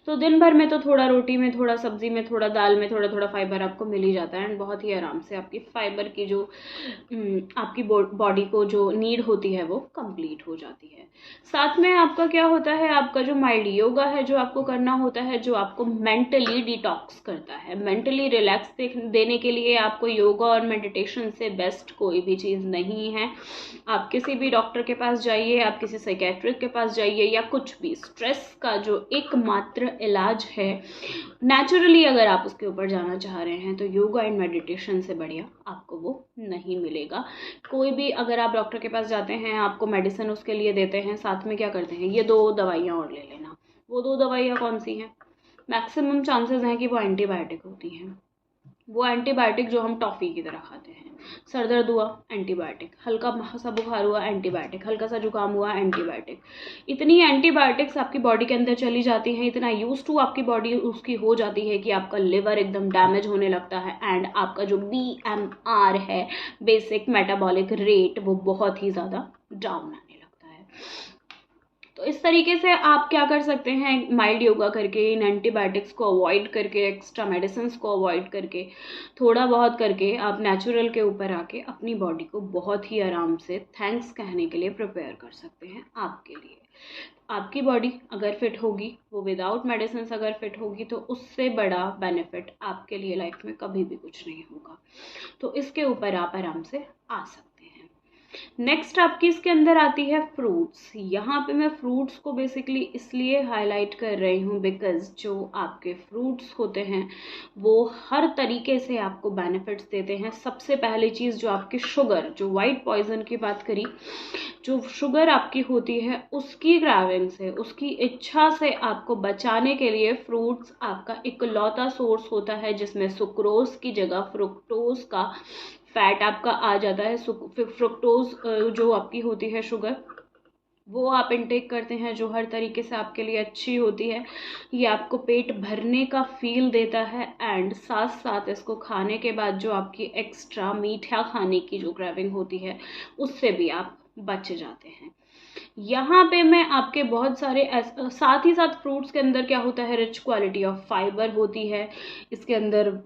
तो दिन भर में तो थोड़ा रोटी में, थोड़ा सब्जी में, थोड़ा दाल में थोड़ा थोड़ा फाइबर आपको मिल ही जाता है, एंड बहुत ही आराम से आपकी फाइबर की जो आपकी बॉडी को जो नीड होती है वो कंप्लीट हो जाती है। साथ में आपका क्या होता है, आपका जो माइल्ड योगा है जो आपको करना होता है, जो आपको मेंटली डिटॉक्स करता है। मेंटली रिलैक्स देने के लिए आपको योगा और मेडिटेशन से बेस्ट कोई भी चीज़ नहीं है। आप किसी भी डॉक्टर के पास जाइए, आप किसी साइकेट्रिक के पास जाइए, या कुछ भी, स्ट्रेस का जो एकमात्र इलाज है नेचुरली, अगर आप उसके ऊपर जाना चाह रहे हैं तो योगा एंड मेडिटेशन से बढ़िया आपको वो नहीं मिलेगा। कोई भी, अगर आप डॉक्टर के पास जाते हैं, आपको मेडिसिन उसके लिए देते हैं, साथ में क्या करते हैं, ये 2 दवाइयाँ और ले लेना। वो 2 दवाइयाँ कौन सी हैं? मैक्सिमम चांसेस हैं कि वो एंटीबायोटिक होती हैं। वो एंटीबायोटिक जो हम टॉफ़ी की तरह खाते हैं। सर दर्द हुआ, एंटीबायोटिक। हल्का सा बुखार हुआ, एंटीबायोटिक। हल्का सा जुकाम हुआ, एंटीबायोटिक। इतनी एंटीबायोटिक्स आपकी बॉडी के अंदर चली जाती हैं, इतना यूज टू आपकी बॉडी उसकी हो जाती है कि आपका लिवर एकदम डैमेज होने लगता है, एंड आपका जो BMR है, बेसिक मेटाबॉलिक रेट, वो बहुत ही ज़्यादा डाउन आने लगता है। तो इस तरीके से आप क्या कर सकते हैं, माइल्ड योगा करके, इन एंटीबायोटिक्स को अवॉइड करके, एक्स्ट्रा मेडिसिन को अवॉइड करके, थोड़ा बहुत करके आप नेचुरल के ऊपर आके अपनी बॉडी को बहुत ही आराम से थैंक्स कहने के लिए प्रिपेयर कर सकते हैं आपके लिए। आपकी बॉडी अगर फिट होगी, वो विदाउट मेडिसिन अगर फिट होगी, तो उससे बड़ा बेनिफिट आपके लिए लाइफ में कभी भी कुछ नहीं होगा। तो इसके ऊपर आप आराम से आ सकते हैं। नेक्स्ट आपकी इसके अंदर आती है फ्रूट्स। यहाँ पे मैं फ्रूट्स को बेसिकली इसलिए हाईलाइट कर रही हूँ बिकॉज जो आपके फ्रूट्स होते हैं वो हर तरीके से आपको बेनिफिट्स देते हैं। सबसे पहली चीज़, जो आपकी शुगर, जो वाइट पॉइजन की बात करी, जो शुगर आपकी होती है उसकी क्राविंग से, उसकी इच्छा से आपको बचाने के लिए फ्रूट्स आपका इकलौता सोर्स होता है जिसमें सुक्रोज की जगह फ्रुक्टोज का फैट आपका आ जाता है। फ्रुक्टोज जो आपकी होती है शुगर, वो आप इनटेक करते हैं, जो हर तरीके से आपके लिए अच्छी होती है। ये आपको पेट भरने का फील देता है, एंड साथ साथ इसको खाने के बाद जो आपकी एक्स्ट्रा मीठा खाने की जो क्रेविंग होती है उससे भी आप बच जाते हैं। यहाँ पे मैं आपके बहुत सारे साथ ही साथ फ्रूट्स के अंदर क्या होता है, रिच क्वालिटी ऑफ फाइबर होती है। इसके अंदर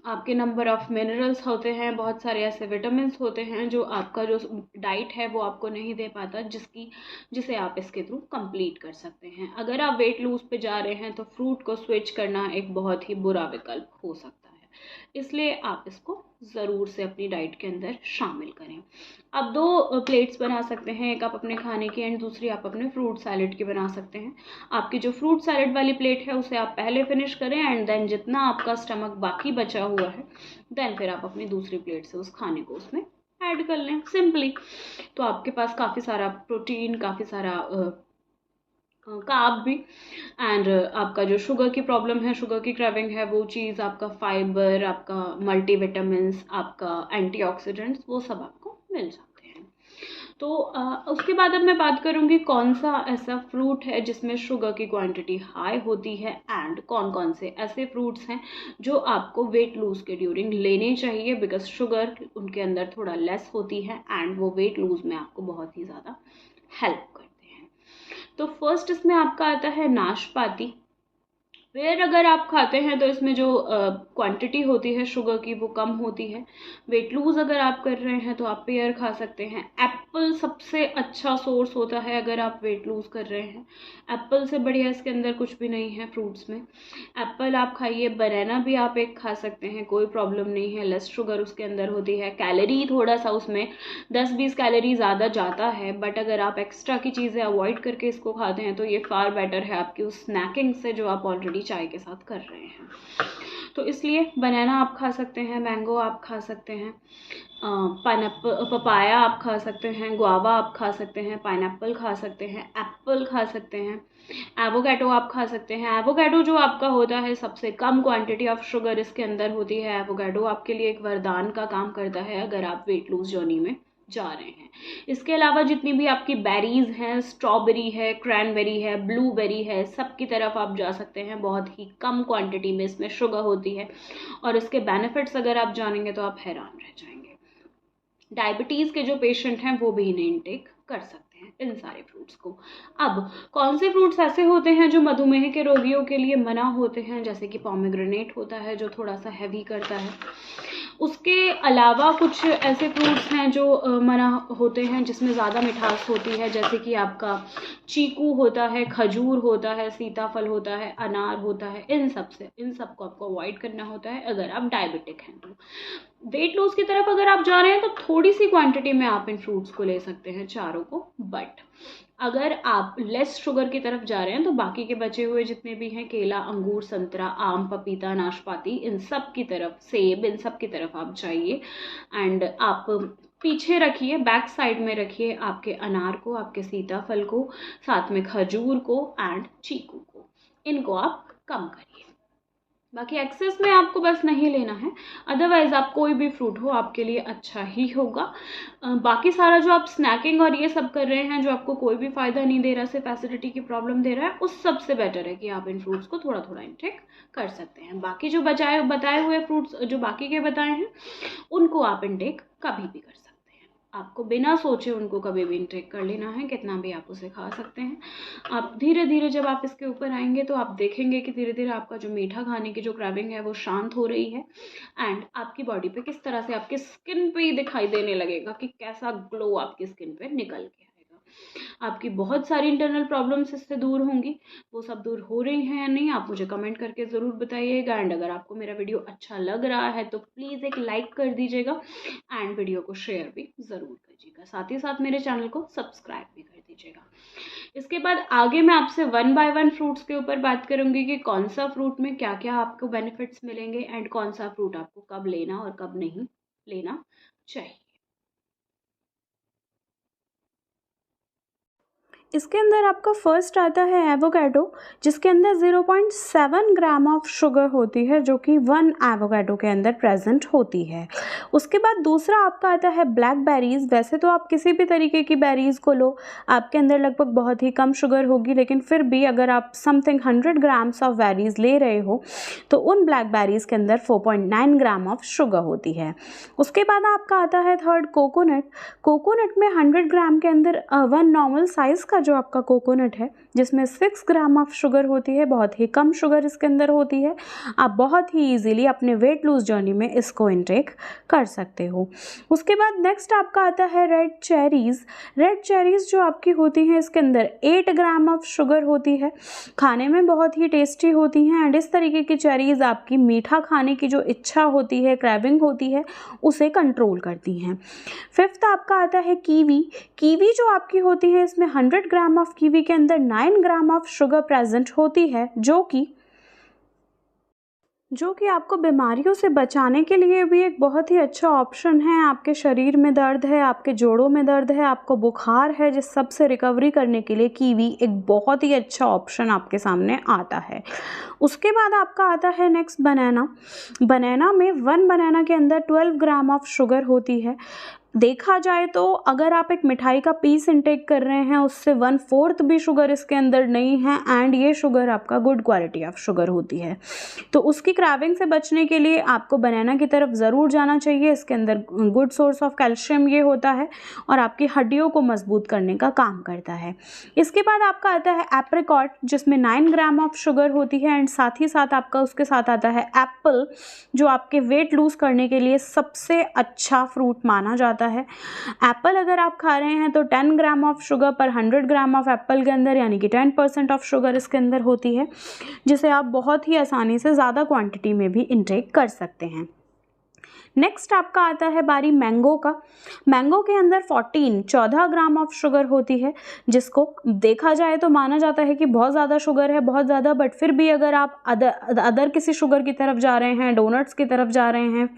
आपके नंबर ऑफ मिनरल्स होते हैं, बहुत सारे ऐसे विटामिन्स होते हैं जो आपका जो डाइट है वो आपको नहीं दे पाता, जिसे आप इसके थ्रू कंप्लीट कर सकते हैं। अगर आप वेट लूज पे जा रहे हैं तो फ्रूट को स्विच करना एक बहुत ही बुरा विकल्प हो सकता है, इसलिए आप इसको ज़रूर से अपनी डाइट के अंदर शामिल करें। आप 2 प्लेट्स बना सकते हैं, एक आप अपने खाने की एंड दूसरी आप अपने फ्रूट सैलेड की बना सकते हैं। आपकी जो फ्रूट सैलेड वाली प्लेट है उसे आप पहले फिनिश करें, एंड देन जितना आपका स्टमक बाकी बचा हुआ है देन फिर आप अपनी दूसरी प्लेट से उस खाने को उसमें ऐड कर लें सिंपली। तो आपके पास काफ़ी सारा प्रोटीन, काफ़ी सारा कार्ब भी, एंड आपका जो शुगर की प्रॉब्लम है, शुगर की क्रेविंग है, वो चीज़, आपका फाइबर, आपका मल्टीविटामिन्स, आपका एंटीऑक्सीडेंट्स, वो सब आपको मिल जाते हैं। तो उसके बाद अब मैं बात करूँगी कौन सा ऐसा फ्रूट है जिसमें शुगर की क्वांटिटी हाई होती है, एंड कौन कौन से ऐसे फ्रूट्स हैं जो आपको वेट लूज के ड्यूरिंग लेने चाहिए, बिकॉज शुगर उनके अंदर थोड़ा लेस होती है एंड वो वेट लूज में आपको बहुत ही ज़्यादा हेल्प करते हैं। तो फर्स्ट इसमें आपका आता है नाशपाती। फिर अगर आप खाते हैं तो इसमें जो क्वांटिटी होती है शुगर की वो कम होती है। वेट लूज अगर आप कर रहे हैं तो आप पेयर खा सकते हैं। एप्पल सबसे अच्छा सोर्स होता है अगर आप वेट लूज कर रहे हैं। एप्पल से बढ़िया इसके अंदर कुछ भी नहीं है फ्रूट्स में। एप्पल आप खाइए, बनाना भी आप एक खा सकते हैं, कोई प्रॉब्लम नहीं है, लेस शुगर उसके अंदर होती है। कैलोरी थोड़ा सा उसमें 10-20 कैलोरी ज़्यादा जाता है, बट अगर आप एक्स्ट्रा की चीज़ें अवॉइड करके इसको खाते हैं तो ये फार बेटर है आपकी उस स्नैकिंग से जो आप ऑलरेडी चाय के साथ कर रहे हैं। तो इसलिए बनाना आप खा सकते हैं, मैंगो आप खा सकते हैं, पपाया आप खा सकते हैं, गुआवा आप खा सकते हैं, पाइनएप्पल खा सकते हैं, एप्पल खा सकते हैं, एवोकाडो आप खा सकते हैं। एवोकाडो जो आपका होता है, सबसे कम क्वांटिटी ऑफ शुगर इसके अंदर होती है। एवोकाडो आपके लिए एक वरदान का काम करता है अगर आप वेट लूज जर्नी में जा रहे हैं। इसके अलावा जितनी भी आपकी बेरीज हैं, स्ट्रॉबेरी है, क्रैनबेरी है, ब्लूबेरी है, सब की तरफ आप जा सकते हैं। बहुत ही कम क्वांटिटी में इसमें शुगर होती है और इसके बेनिफिट्स अगर आप जानेंगे तो आप हैरान रह जाएंगे। डायबिटीज़ के जो पेशेंट हैं वो भी इन्हें इनटेक कर सकते हैं इन सारे फ्रूट्स को। अब कौन से फ्रूट्स ऐसे होते हैं जो मधुमेह के रोगियों के लिए मना होते हैं, जैसे कि पोमेग्रेनेट होता है जो थोड़ा सा हैवी करता है। उसके अलावा कुछ ऐसे फ्रूट्स हैं जो मना होते हैं जिसमें ज़्यादा मिठास होती है, जैसे कि आपका चीकू होता है, खजूर होता है, सीताफल होता है, अनार होता है। इन सब को आपको अवॉइड करना होता है अगर आप डायबिटिक हैं। तो वेट लॉस की तरफ अगर आप जा रहे हैं तो थोड़ी सी क्वांटिटी में आप इन फ्रूट्स को ले सकते हैं, चारों को। बट अगर आप लेस शुगर की तरफ जा रहे हैं तो बाकी के बचे हुए जितने भी हैं, केला, अंगूर, संतरा, आम, पपीता, नाशपाती, इन सब की तरफ, सेब, इन सब की तरफ आप जाइए। एंड आप पीछे रखिए, बैक साइड में रखिए आपके अनार को, आपके सीताफल को, साथ में खजूर को एंड चीकू को। इनको आप कम करिए। बाकी एक्सेस में आपको बस नहीं लेना है, अदरवाइज आप कोई भी फ्रूट हो आपके लिए अच्छा ही होगा। बाकी सारा जो आप स्नैकिंग और ये सब कर रहे हैं जो आपको कोई भी फ़ायदा नहीं दे रहा, सिर्फ एसिडिटी की प्रॉब्लम दे रहा है, उस सबसे बेटर है कि आप इन फ्रूट्स को थोड़ा थोड़ा इंटेक कर सकते हैं। बाकी जो बताए हुए फ्रूट्स जो बाकी के बताए हैं उनको आप इंटेक कभी भी कर सकते हैं। आपको बिना सोचे उनको कभी भी इंटेक कर लेना है, कितना भी आप उसे खा सकते हैं। आप धीरे धीरे जब आप इसके ऊपर आएंगे तो आप देखेंगे कि धीरे धीरे आपका जो मीठा खाने की जो क्रेविंग है वो शांत हो रही है। एंड आपकी बॉडी पे किस तरह से आपके स्किन पे ही दिखाई देने लगेगा कि कैसा ग्लो आपकी स्किन पे निकल के आएगा। आपकी बहुत सारी इंटरनल प्रॉब्लम्स इससे दूर होंगी। वो सब दूर हो रही हैं या नहीं, आप मुझे कमेंट करके ज़रूर बताइएगा। एंड अगर आपको मेरा वीडियो अच्छा लग रहा है तो प्लीज़ एक लाइक कर दीजिएगा एंड वीडियो को शेयर भी ज़रूर कीजिएगा। साथ ही साथ मेरे चैनल को सब्सक्राइब भी कर दीजिएगा। इसके बाद आगे मैं आपसे 1 बाय 1 फ्रूट्स के ऊपर बात करूंगी कि कौन सा फ्रूट में क्या क्या आपको बेनिफिट्स मिलेंगे एंड कौन सा फ्रूट आपको कब लेना और कब नहीं लेना चाहिए। इसके अंदर आपका फर्स्ट आता है एवोकाडो, जिसके अंदर 0.7 ग्राम ऑफ शुगर होती है, जो कि 1 एवोकाडो के अंदर प्रेजेंट होती है। उसके बाद दूसरा आपका आता है ब्लैकबेरीज़। वैसे तो आप किसी भी तरीके की बेरीज़ को लो, आपके अंदर लगभग बहुत ही कम शुगर होगी, लेकिन फिर भी अगर आप समथिंग 100 ग्राम्स ऑफ बेरीज़ ले रहे हो तो उन ब्लैकबेरीज़ के अंदर 4.9 ग्राम ऑफ शुगर होती है। उसके बाद आपका आता है थर्ड कोकोनट। कोकोनट में 100 ग्राम के अंदर 1 नॉर्मल साइज़ का जो आपका कोकोनट है, जिसमें 6 ग्राम ऑफ शुगर होती है। बहुत ही कम शुगर इसके अंदर होती है। आप बहुत ही इजीली अपने वेट लूज जर्नी में इसको इंटेक कर सकते हो। उसके बाद नेक्स्ट आपका आता है रेड चेरीज़। रेड चेरीज़ जो आपकी होती हैं, इसके अंदर 8 ग्राम ऑफ शुगर होती है। खाने में बहुत ही टेस्टी होती हैं एंड इस तरीके की चेरीज़ आपकी मीठा खाने की जो इच्छा होती है, क्रेविंग होती है, उसे कंट्रोल करती हैं। फिफ्थ आपका आता है कीवी। कीवी जो आपकी होती है, इसमें 100 ग्राम ऑफ कीवी के अंदर 9 ग्राम ऑफ शुगर प्रेजेंट होती है, जो कि आपको बीमारियों से बचाने के लिए भी एक बहुत ही अच्छा ऑप्शन है। आपके शरीर में दर्द है, आपके जोड़ों में दर्द है, आपको बुखार है, जिस सब से रिकवरी करने के लिए कीवी एक बहुत ही अच्छा ऑप्शन आपके सामने आता है। उसके बाद आपका आता है नेक्स्ट बनाना। बनाना में 1 बनाना के अंदर 12 ग्राम ऑफ शुगर होती है। देखा जाए तो अगर आप एक मिठाई का पीस इंटेक कर रहे हैं, उससे 1/4 भी शुगर इसके अंदर नहीं है एंड ये शुगर आपका गुड क्वालिटी ऑफ शुगर होती है। तो उसकी क्रेविंग से बचने के लिए आपको बनाना की तरफ ज़रूर जाना चाहिए। इसके अंदर गुड सोर्स ऑफ कैल्शियम ये होता है और आपकी हड्डियों को मजबूत करने का काम करता है। इसके बाद आपका आता है एप्रिकॉट, जिसमें 9 ग्राम ऑफ शुगर होती है एंड साथ ही साथ आपका उसके साथ आता है एप्पल, जो आपके वेट लूज़ करने के लिए सबसे अच्छा फ्रूट माना जाता है। एप्पल अगर आप खा रहे हैं तो 10 ग्राम ऑफ शुगर पर 100 ग्राम ऑफ एप्पल के अंदर, यानी कि 10% ऑफ शुगर इसके अंदर होती है, जिसे आप बहुत ही आसानी से ज़्यादा क्वांटिटी में भी इंटेक कर सकते हैं। नेक्स्ट आपका आता है बारी मैंगो का। मैंगो के अंदर 14 ग्राम ऑफ शुगर होती है, जिसको देखा जाए तो माना जाता है कि बहुत ज़्यादा शुगर है, बहुत ज़्यादा, बट फिर भी अगर आप अदर किसी शुगर की तरफ जा रहे हैं, डोनट्स की तरफ जा रहे हैं,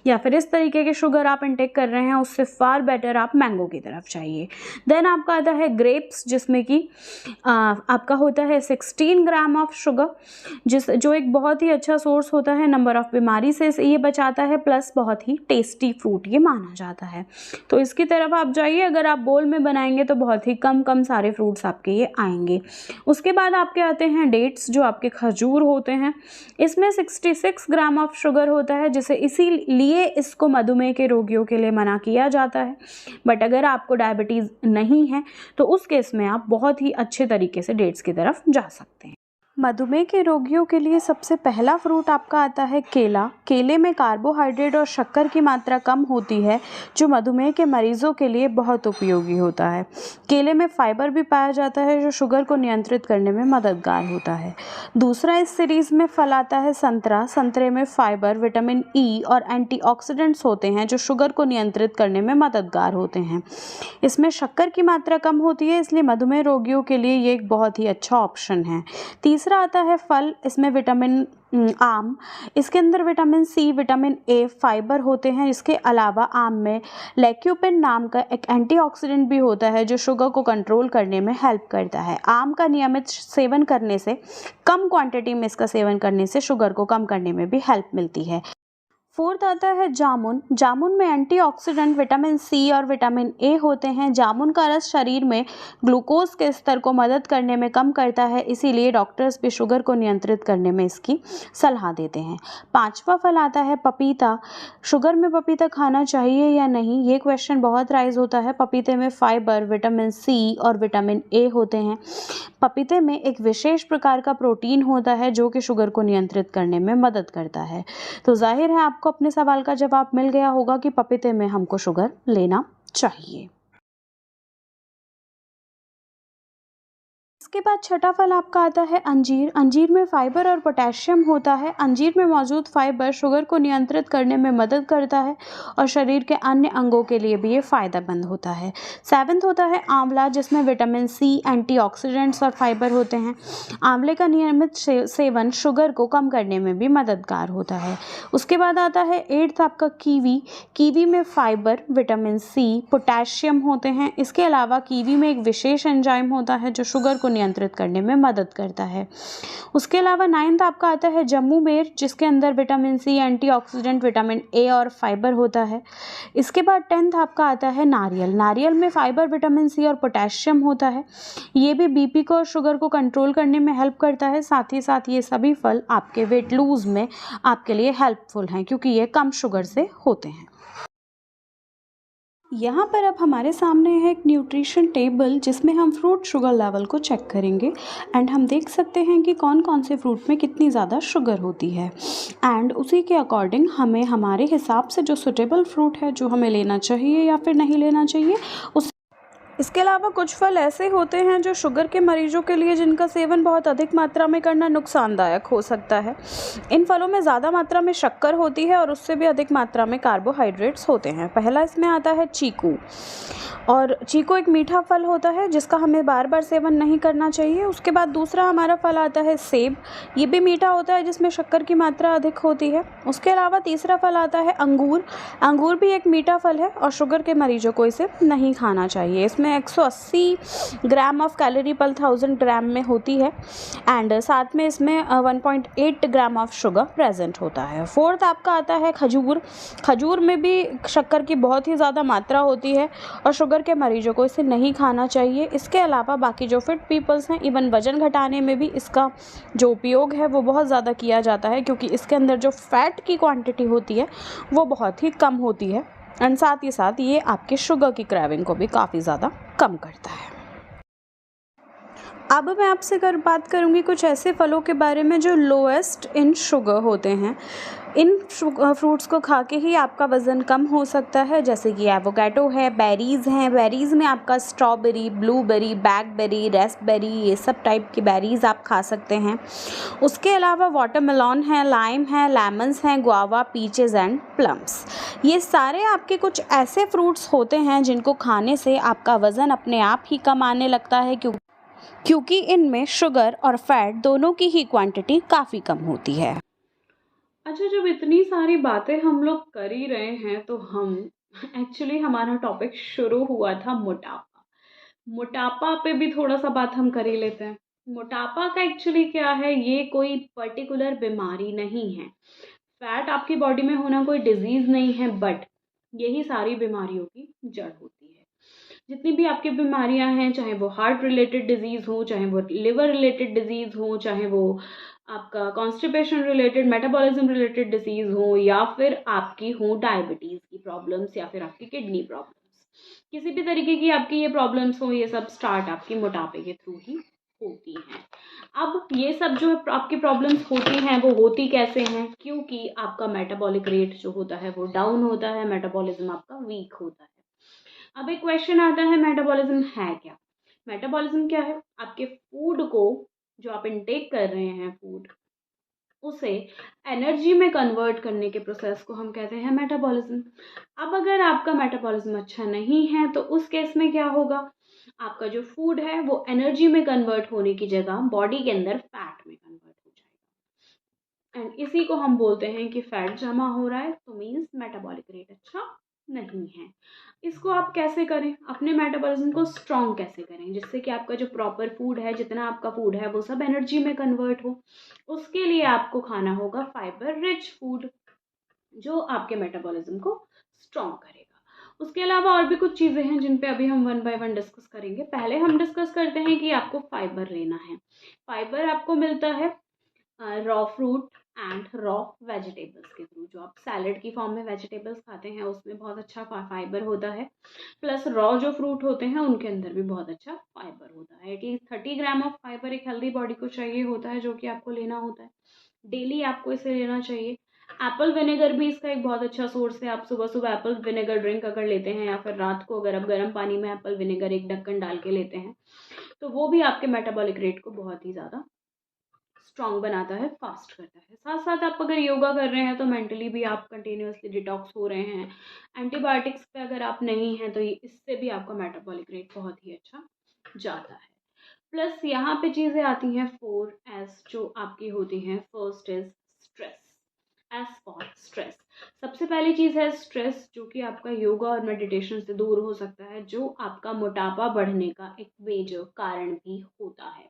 या फिर इस तरीके के शुगर आप इंटेक कर रहे हैं, उससे फार बेटर आप मैंगो की तरफ जाइए। देन आपका आता है ग्रेप्स, जिसमें कि आपका होता है 16 ग्राम ऑफ शुगर, जो एक बहुत ही अच्छा सोर्स होता है, नंबर ऑफ बीमारी से ये बचाता है, प्लस बहुत ही टेस्टी फ्रूट ये माना जाता है। तो इसकी तरफ आप जाइए। अगर आप बोल में बनाएंगे तो बहुत ही कम सारे फ्रूट्स आपके ये आएंगे। उसके बाद आपके आते हैं डेट्स, जो आपके खजूर होते हैं। इसमें 66 ग्राम ऑफ शुगर होता है, जिसे इसीलिए इसको मधुमेह के रोगियों के लिए मना किया जाता है। बट अगर आपको डायबिटीज़ नहीं है तो उस केस में आप बहुत ही अच्छे तरीके से डेट्स की तरफ जा सकते हैं। मधुमेह के रोगियों के लिए सबसे पहला फ्रूट आपका आता है केला। केले में कार्बोहाइड्रेट और शक्कर की मात्रा कम होती है, जो मधुमेह के मरीजों के लिए बहुत उपयोगी होता है। केले में फाइबर भी पाया जाता है, जो शुगर को नियंत्रित करने में मददगार होता है। दूसरा इस सीरीज में फल आता है संतरा। संतरे में फाइबर, विटामिन ई और एंटीऑक्सीडेंट्स होते हैं, जो शुगर को नियंत्रित करने में मददगार होते हैं। इसमें शक्कर की मात्रा कम होती है, इसलिए मधुमेह रोगियों के लिए ये एक बहुत ही अच्छा ऑप्शन है। तीसरा आता है फल। इसमें विटामिन आम। इसके अंदर vitamin C, vitamin A, fibre होते हैं। इसके अलावा आम में लैक्यूपिन नाम का एक एंटीऑक्सीडेंट भी होता है, जो शुगर को कंट्रोल करने में हेल्प करता है। आम का नियमित सेवन करने से, कम क्वांटिटी में इसका सेवन करने से शुगर को कम करने में भी हेल्प मिलती है। फोर्थ आता है जामुन। जामुन में एंटीऑक्सीडेंट विटामिन सी और विटामिन ए होते हैं। जामुन का रस शरीर में ग्लूकोज के स्तर को मदद करने में कम करता है, इसीलिए डॉक्टर्स भी शुगर को नियंत्रित करने में इसकी सलाह देते हैं। पांचवा फल आता है पपीता। शुगर में पपीता खाना चाहिए या नहीं, ये क्वेश्चन बहुत राइज होता है। पपीते में फाइबर, विटामिन सी और विटामिन ए होते हैं। पपीते में एक विशेष प्रकार का प्रोटीन होता है, जो कि शुगर को नियंत्रित करने में मदद करता है। तो जाहिर है आपको अपने सवाल का जवाब मिल गया होगा कि पपीते में हमको शुगर लेना चाहिए। इसके बाद छठा फल आपका आता है अंजीर। अंजीर में फाइबर और पोटेशियम होता है। अंजीर में मौजूद फाइबर शुगर को नियंत्रित करने में मदद करता है और शरीर के अन्य अंगों के लिए भी ये फायदेमंद होता है। सेवंथ होता है आंवला, जिसमें विटामिन सी, एंटीऑक्सीडेंट्स और फाइबर होते हैं। आंवले का नियमित सेवन शुगर को कम करने में भी मददगार होता है। उसके बाद आता है एट्थ आपका कीवी। कीवी में फाइबर, विटामिन सी, पोटेशियम होते हैं। इसके अलावा कीवी में एक विशेष एंजाइम होता है, जो शुगर को नियंत्रित करने में मदद करता है। उसके अलावा नाइन्थ आपका आता है जम्मू बेर, जिसके अंदर vitamin C, antioxidant, vitamin A और फाइबर होता है। इसके बाद 10th आपका आता है नारियल। नारियल में फाइबर, विटामिन सी और पोटेशियम होता है। ये भी बीपी को और शुगर को कंट्रोल करने में हेल्प करता है। साथ ही साथ ये सभी फल आपके वेट लूज में आपके लिए हेल्पफुल हैं, क्योंकि ये कम शुगर से होते हैं। यहाँ पर अब हमारे सामने है एक न्यूट्रिशन टेबल, जिसमें हम फ्रूट शुगर लेवल को चेक करेंगे एंड हम देख सकते हैं कि कौन कौन से फ्रूट में कितनी ज़्यादा शुगर होती है एंड उसी के अकॉर्डिंग हमें हमारे हिसाब से जो सुटेबल फ्रूट है, जो हमें लेना चाहिए या फिर नहीं लेना चाहिए, उस इसके अलावा कुछ फल ऐसे होते हैं जो शुगर के मरीजों के लिए, जिनका सेवन बहुत अधिक मात्रा में करना नुकसानदायक हो सकता है। इन फलों में ज़्यादा मात्रा में शक्कर होती है और उससे भी अधिक मात्रा में कार्बोहाइड्रेट्स होते हैं। पहला इसमें आता है चीकू। और चीकू एक मीठा फल होता है, जिसका हमें बार बार सेवन नहीं करना चाहिए। उसके बाद दूसरा हमारा फल आता है सेब। ये भी मीठा होता है, जिसमें शक्कर की मात्रा अधिक होती है। उसके अलावा तीसरा फल आता है अंगूर। अंगूर भी एक मीठा फल है और शुगर के मरीजों को इसे नहीं खाना चाहिए। इसमें 180 ग्राम ऑफ कैलोरी पर 1000 ग्राम में होती है एंड साथ में इसमें 1.8 ग्राम ऑफ शुगर प्रेजेंट होता है। फोर्थ आपका आता है खजूर। खजूर में भी शक्कर की बहुत ही ज़्यादा मात्रा होती है और शुगर के मरीजों को इसे नहीं खाना चाहिए। इसके अलावा बाकी जो फिट पीपल्स हैं, इवन वजन घटाने में भी इसका जो उपयोग है वो बहुत ज़्यादा किया जाता है, क्योंकि इसके अंदर जो फैट की क्वांटिटी होती है वो बहुत ही कम होती है एंड साथ ही साथ ये आपके शुगर की क्रेविंग को भी काफ़ी ज़्यादा कम करता है। अब मैं आपसे बात करूँगी कुछ ऐसे फलों के बारे में जो लोएस्ट इन शुगर होते हैं। इन फ्रूट्स को खा के ही आपका वज़न कम हो सकता है, जैसे कि एवोकाडो है, बेरीज़ हैं। बेरीज़ में आपका स्ट्रॉबेरी, ब्लूबेरी, ब्लैकबेरी, रास्पबेरी, ये सब टाइप की बेरीज़ आप खा सकते हैं। उसके अलावा वाटरमेलन है, लाइम है, लेमन्स हैं, गुआवा, पीचेस एंड प्लम्स। ये सारे आपके कुछ ऐसे फ्रूट्स होते हैं जिनको खाने से आपका वज़न अपने आप ही कम आने लगता है, क्योंकि इनमें शुगर और फैट दोनों की ही क्वांटिटी काफ़ी कम होती है। अच्छा, जब इतनी सारी बातें हम लोग कर ही रहे हैं तो हम एक्चुअली हमारा टॉपिक शुरू हुआ था मोटापा। मोटापा पे भी थोड़ा सा बात हम कर ही लेते हैं। मोटापा का एक्चुअली क्या है, ये कोई पर्टिकुलर बीमारी नहीं है। फैट आपकी बॉडी में होना कोई डिजीज़ नहीं है, बट यही सारी बीमारियों की जड़ होती है। जितनी भी आपकी बीमारियां हैं, चाहे वो हार्ट रिलेटेड डिजीज़ हो, चाहे वो लिवर रिलेटेड डिजीज़ हो, चाहे वो आपका constipation related, metabolism related disease हो, या फिर आपकी हो डायबिटीज़ की प्रॉब्लम्स, या फिर आपकी किडनी प्रॉब्लम्स, किसी भी तरीके की आपकी ये प्रॉब्लम्स हो, ये सब स्टार्ट आपकी मोटापे के थ्रू ही होती हैं। अब ये सब जो आपकी प्रॉब्लम्स होती हैं वो होती कैसे हैं, क्योंकि आपका मेटाबॉलिक रेट जो होता है वो डाउन होता है, मेटाबॉलिज्म आपका वीक होता है। अब एक क्वेश्चन आता है, मेटाबॉलिज्म है क्या? मेटाबॉलिज्म क्या है? आपके फूड को, जो आप इनटेक कर रहे हैं फूड, उसे एनर्जी में कन्वर्ट करने के प्रोसेस को हम कहते हैं मेटाबॉलिज्म। अब अगर आपका मेटाबॉलिज्म अच्छा नहीं है तो उस केस में क्या होगा? आपका जो फूड है वो एनर्जी में कन्वर्ट होने की जगह बॉडी के अंदर फैट में कन्वर्ट हो जाएगा, एंड इसी को हम बोलते हैं कि फैट जमा हो रहा है, तो मीन्स मेटाबॉलिक रेट अच्छा नहीं है। इसको आप कैसे करें? अपने मेटाबॉलिज्म को स्ट्रॉन्ग कैसे करें जिससे कि आपका जो प्रॉपर फूड है, जितना आपका फूड है वो सब एनर्जी में कन्वर्ट हो? उसके लिए आपको खाना होगा फाइबर रिच फूड, जो आपके मेटाबॉलिज्म को स्ट्रॉन्ग करेगा। उसके अलावा और भी कुछ चीज़ें हैं जिन पे अभी हम वन बाय वन डिस्कस करेंगे। पहले हम डिस्कस करते हैं कि आपको फाइबर लेना है। फाइबर आपको मिलता है raw fruit and raw vegetables के थ्रू। जो आप सैलड की फॉर्म में वेजिटेबल्स खाते हैं उसमें बहुत अच्छा फाइबर होता है, प्लस रॉ जो फ्रूट होते हैं उनके अंदर भी बहुत अच्छा फाइबर होता है। एटलीस्ट 30 ग्राम ऑफ फाइबर एक हेल्दी बॉडी को चाहिए होता है, जो कि आपको लेना होता है। डेली आपको इसे लेना चाहिए। एप्पल विनेगर भी इसका एक बहुत अच्छा सोर्स है। आप सुबह सुबह एप्पल विनेगर ड्रिंक अगर लेते हैं, या फिर रात को अगर आप गर्म पानी में एप्पल विनेगर एक ढक्कन डाल के लेते हैं, तो वो भी आपके मेटाबॉलिक रेट को बहुत ही ज़्यादा स्ट्रॉन्ग बनाता है, फास्ट करता है। साथ साथ आप अगर योगा कर रहे हैं तो मेंटली भी आप कंटिन्यूअसली डिटॉक्स हो रहे हैं। एंटीबायोटिक्स पे अगर आप नहीं हैं तो इससे भी आपका मेटाबॉलिक रेट बहुत ही अच्छा जाता है। प्लस यहाँ पे चीज़ें आती हैं 4S जो आपकी होती हैं। First is stress. S for stress. सबसे पहली चीज़ है स्ट्रेस, जो कि आपका योगा और मेडिटेशन से दूर हो सकता है, जो आपका मोटापा बढ़ने का एक मेजर कारण भी होता है।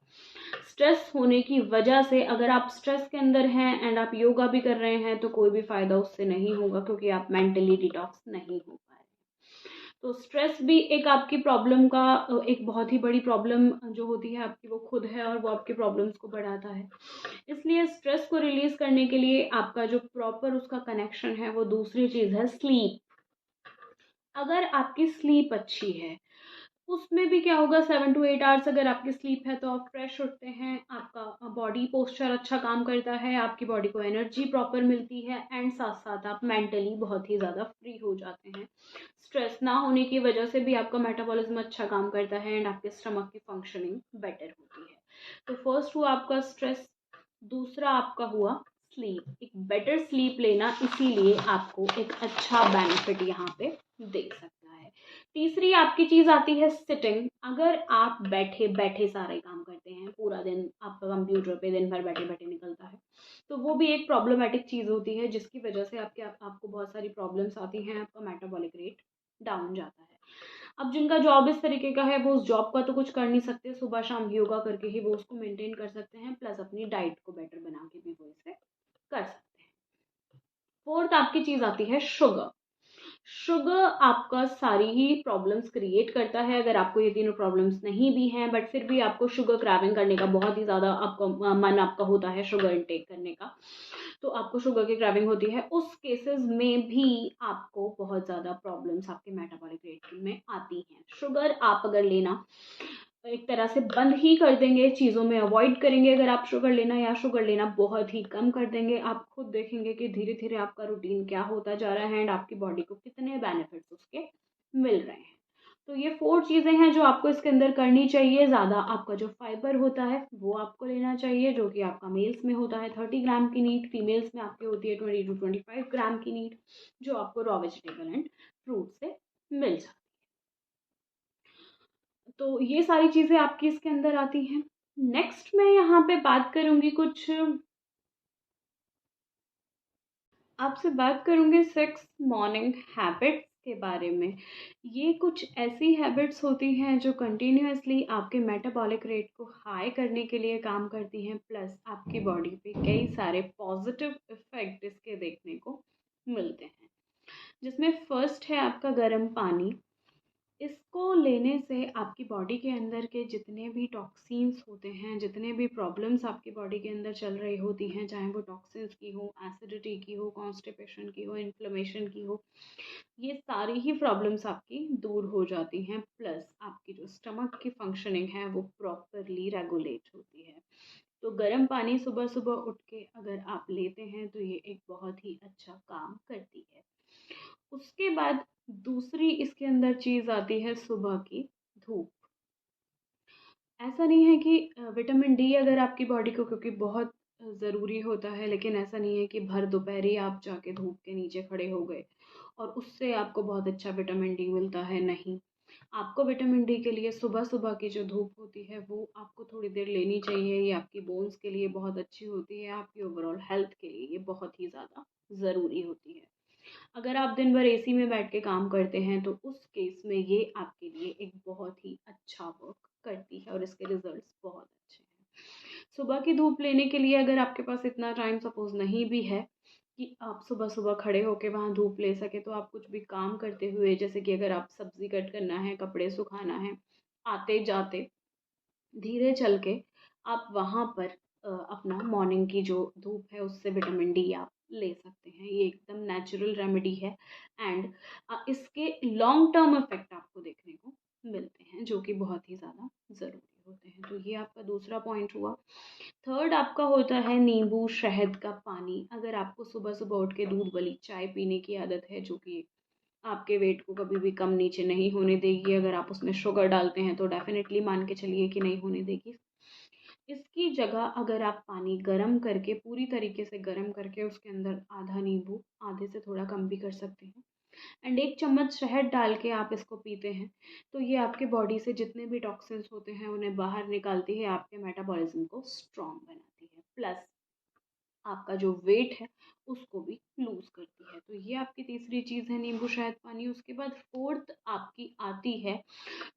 स्ट्रेस होने की वजह से, अगर आप स्ट्रेस के अंदर हैं एंड आप योगा भी कर रहे हैं, तो कोई भी फ़ायदा उससे नहीं होगा, क्योंकि आप मेंटली डिटॉक्स नहीं हो पा रहे। तो स्ट्रेस भी एक आपकी प्रॉब्लम का एक बहुत ही बड़ी प्रॉब्लम जो होती है आपकी, वो खुद है और वो आपकी प्रॉब्लम्स को बढ़ाता है। इसलिए स्ट्रेस को रिलीज़ करने के लिए आपका जो प्रॉपर उसका कनेक्शन है वो दूसरी चीज़ है स्लीप। अगर आपकी स्लीप अच्छी है, उसमें भी क्या होगा, 7 to 8 आवर्स अगर आपकी स्लीप है तो आप फ्रेश उठते हैं, आपका बॉडी पोस्चर अच्छा काम करता है, आपकी बॉडी को एनर्जी प्रॉपर मिलती है, एंड साथ साथ आप मेंटली बहुत ही ज़्यादा फ्री हो जाते हैं। स्ट्रेस ना होने की वजह से भी आपका मेटाबॉलिज्म अच्छा काम करता है एंड आपके स्टमक की फंक्शनिंग बेटर होती है। तो फर्स्ट हुआ आपका स्ट्रेस, दूसरा आपका हुआ स्लीप। एक बेटर स्लीप लेना इसीलिए आपको एक अच्छा बेनिफिट यहाँ पे देख सकता है। तीसरी आपकी चीज़ आती है सिटिंग। अगर आप बैठे बैठे सारे काम करते हैं, पूरा दिन आपका कंप्यूटर पे दिन भर बैठे बैठे निकलता है, तो वो भी एक प्रॉब्लमेटिक चीज़ होती है, जिसकी वजह से आपको बहुत सारी प्रॉब्लम्स आती हैं, आपका मेटाबॉलिक रेट डाउन जाता है। अब जिनका जॉब इस तरीके का है, वो उस जॉब का तो कुछ कर नहीं सकते, सुबह शाम योगा करके ही वो उसको मेंटेन कर सकते हैं, प्लस अपनी डाइट को बेटर बना के भी वो इसे कर सकते हैं। फोर्थ आपकी चीज़ आती है शुगर। शुगर आपका सारी ही प्रॉब्लम्स क्रिएट करता है। अगर आपको ये तीनों प्रॉब्लम्स नहीं भी हैं, बट फिर भी आपको शुगर क्राविंग करने का बहुत ही ज़्यादा आपका मन आपका होता है शुगर इनटेक करने का, तो आपको शुगर की क्राविंग होती है, उस केसेस में भी आपको बहुत ज़्यादा प्रॉब्लम्स आपके मेटाबॉलिक रेट में आती हैं। शुगर आप अगर लेना एक तरह से बंद ही कर देंगे, चीज़ों में अवॉइड करेंगे अगर आप शुगर लेना, या शुगर लेना बहुत ही कम कर देंगे, आप खुद देखेंगे कि धीरे धीरे आपका रूटीन क्या होता जा रहा है एंड आपकी बॉडी को कितने बेनिफिट्स उसके मिल रहे हैं। तो ये 4 चीज़ें हैं जो आपको इसके अंदर करनी चाहिए। ज़्यादा आपका जो फाइबर होता है वो आपको लेना चाहिए, जो कि आपका मेल्स में होता है 30 ग्राम की नीड, फीमेल्स में आपकी होती है 20 to 25 ग्राम की नीड, जो आपको रॉ वेजिटेबल एंड फ्रूट से मिल जाती है। तो ये सारी चीज़ें आपकी इसके अंदर आती हैं। नेक्स्ट मैं यहाँ पे बात करूँगी कुछ, आपसे बात करूँगी 6 मॉर्निंग हैबिट्स के बारे में। ये कुछ ऐसी हैबिट्स होती हैं जो कंटिन्यूअसली आपके मेटाबॉलिक रेट को हाई करने के लिए काम करती हैं, प्लस आपकी बॉडी पे कई सारे पॉजिटिव इफ़ेक्ट इसके देखने को मिलते हैं। जिसमें फर्स्ट है आपका गर्म पानी। इसको लेने से आपकी बॉडी के अंदर के जितने भी टॉक्सिन्स होते हैं, जितने भी प्रॉब्लम्स आपकी बॉडी के अंदर चल रही होती हैं, चाहे वो टॉक्सिन्स की हो, एसिडिटी की हो, कॉन्स्टिपेशन की हो, इन्फ्लेमेशन की हो, ये सारी ही प्रॉब्लम्स आपकी दूर हो जाती हैं। प्लस आपकी जो स्टमक की फंक्शनिंग है वो प्रॉपरली रेगुलेट होती है। तो गर्म पानी सुबह सुबह उठ के अगर आप लेते हैं तो ये एक बहुत ही अच्छा काम करती है। उसके बाद दूसरी इसके अंदर चीज़ आती है सुबह की धूप। ऐसा नहीं है कि विटामिन डी अगर आपकी बॉडी को, क्योंकि बहुत ज़रूरी होता है, लेकिन ऐसा नहीं है कि भर दोपहर ही आप जाके धूप के नीचे खड़े हो गए और उससे आपको बहुत अच्छा विटामिन डी मिलता है, नहीं। आपको विटामिन डी के लिए सुबह-सुबह की जो धूप होती है वो आपको थोड़ी देर लेनी चाहिए। ये आपकी बोन्स के लिए बहुत अच्छी होती है, आपकी ओवरऑल हेल्थ के लिए ये बहुत ही ज़्यादा ज़रूरी होती है। अगर आप दिन भर एसी में बैठ के काम करते हैं तो उस केस में ये आपके लिए एक बहुत ही अच्छा वर्क करती है और इसके रिजल्ट्स बहुत अच्छे हैं। सुबह की धूप लेने के लिए अगर आपके पास इतना टाइम सपोज़ नहीं भी है कि आप सुबह-सुबह खड़े होके वहाँ धूप ले सकें, तो आप कुछ भी काम करते हुए, जैसे कि अगर आप सब्ज़ी कट करना है, कपड़े सुखाना है, आते-जाते धीरे चल के आप वहाँ पर अपना मॉर्निंग की जो धूप है उससे विटामिन डी आप ले सकते हैं। ये एकदम नेचुरल रेमेडी है एंड इसके लॉन्ग टर्म इफ़ेक्ट आपको देखने को मिलते हैं, जो कि बहुत ही ज़्यादा ज़रूरी होते हैं। तो ये आपका दूसरा पॉइंट हुआ। थर्ड आपका होता है नींबू शहद का पानी। अगर आपको सुबह-सुबह उठ के दूध वाली चाय पीने की आदत है, जो कि आपके वेट को कभी भी कम नीचे नहीं होने देगी, अगर आप उसमें शुगर डालते हैं तो डेफ़िनेटली मान के चलिए कि नहीं होने देगी। इसकी जगह अगर आप पानी गरम करके, पूरी तरीके से गरम करके उसके अंदर आधा नींबू, आधे से थोड़ा कम भी कर सकते हैं, एंड 1 चम्मच शहद डाल के आप इसको पीते हैं, तो ये आपके बॉडी से जितने भी टॉक्सिन्स होते हैं उन्हें बाहर निकालती है, आपके मेटाबॉलिज़्म को स्ट्रॉन्ग बनाती है। प्लस आपका जो वेट है उसको भी लूज़ करती है। तो ये आपकी तीसरी चीज़ है नींबू शहद पानी। उसके बाद फोर्थ आपकी आती है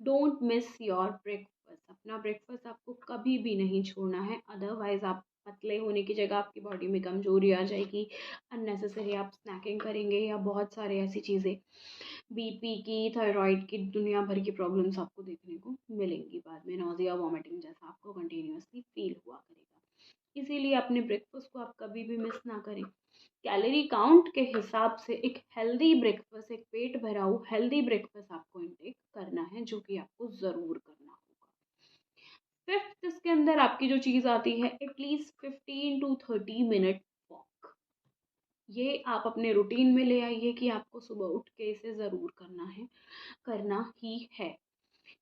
डोंट मिस योर ब्रेकफास्ट। अपना ब्रेकफास्ट आपको कभी भी नहीं छोड़ना है, अदरवाइज़ आप पतले होने की जगह आपकी बॉडी में कमज़ोरी आ जाएगी। अननेसेसरी आप स्नैकिंग करेंगे या बहुत सारे ऐसी चीज़ें, बीपी की, थायराइड की, दुनिया भर की प्रॉब्लम्स आपको देखने को मिलेंगी बाद में, नोज़िया, वॉमिटिंग जैसा आपको कंटिन्यूअसली फ़ील हुआ करेगा। इसीलिए अपने ब्रेकफास्ट को आप कभी भी मिस ना करें। कैलोरी काउंट के हिसाब से एक हेल्दी ब्रेकफास्ट, एक पेट भराऊ हेल्दी ब्रेकफास्ट आपको इनटेक करना है, जो कि आपको ज़रूर करना होगा। फिफ्थ इसके अंदर आपकी जो चीज़ आती है, एटलीस्ट 15 टू 30 मिनट वॉक। ये आप अपने रूटीन में ले आइए कि आपको सुबह उठ के इसे ज़रूर करना है, करना ही है।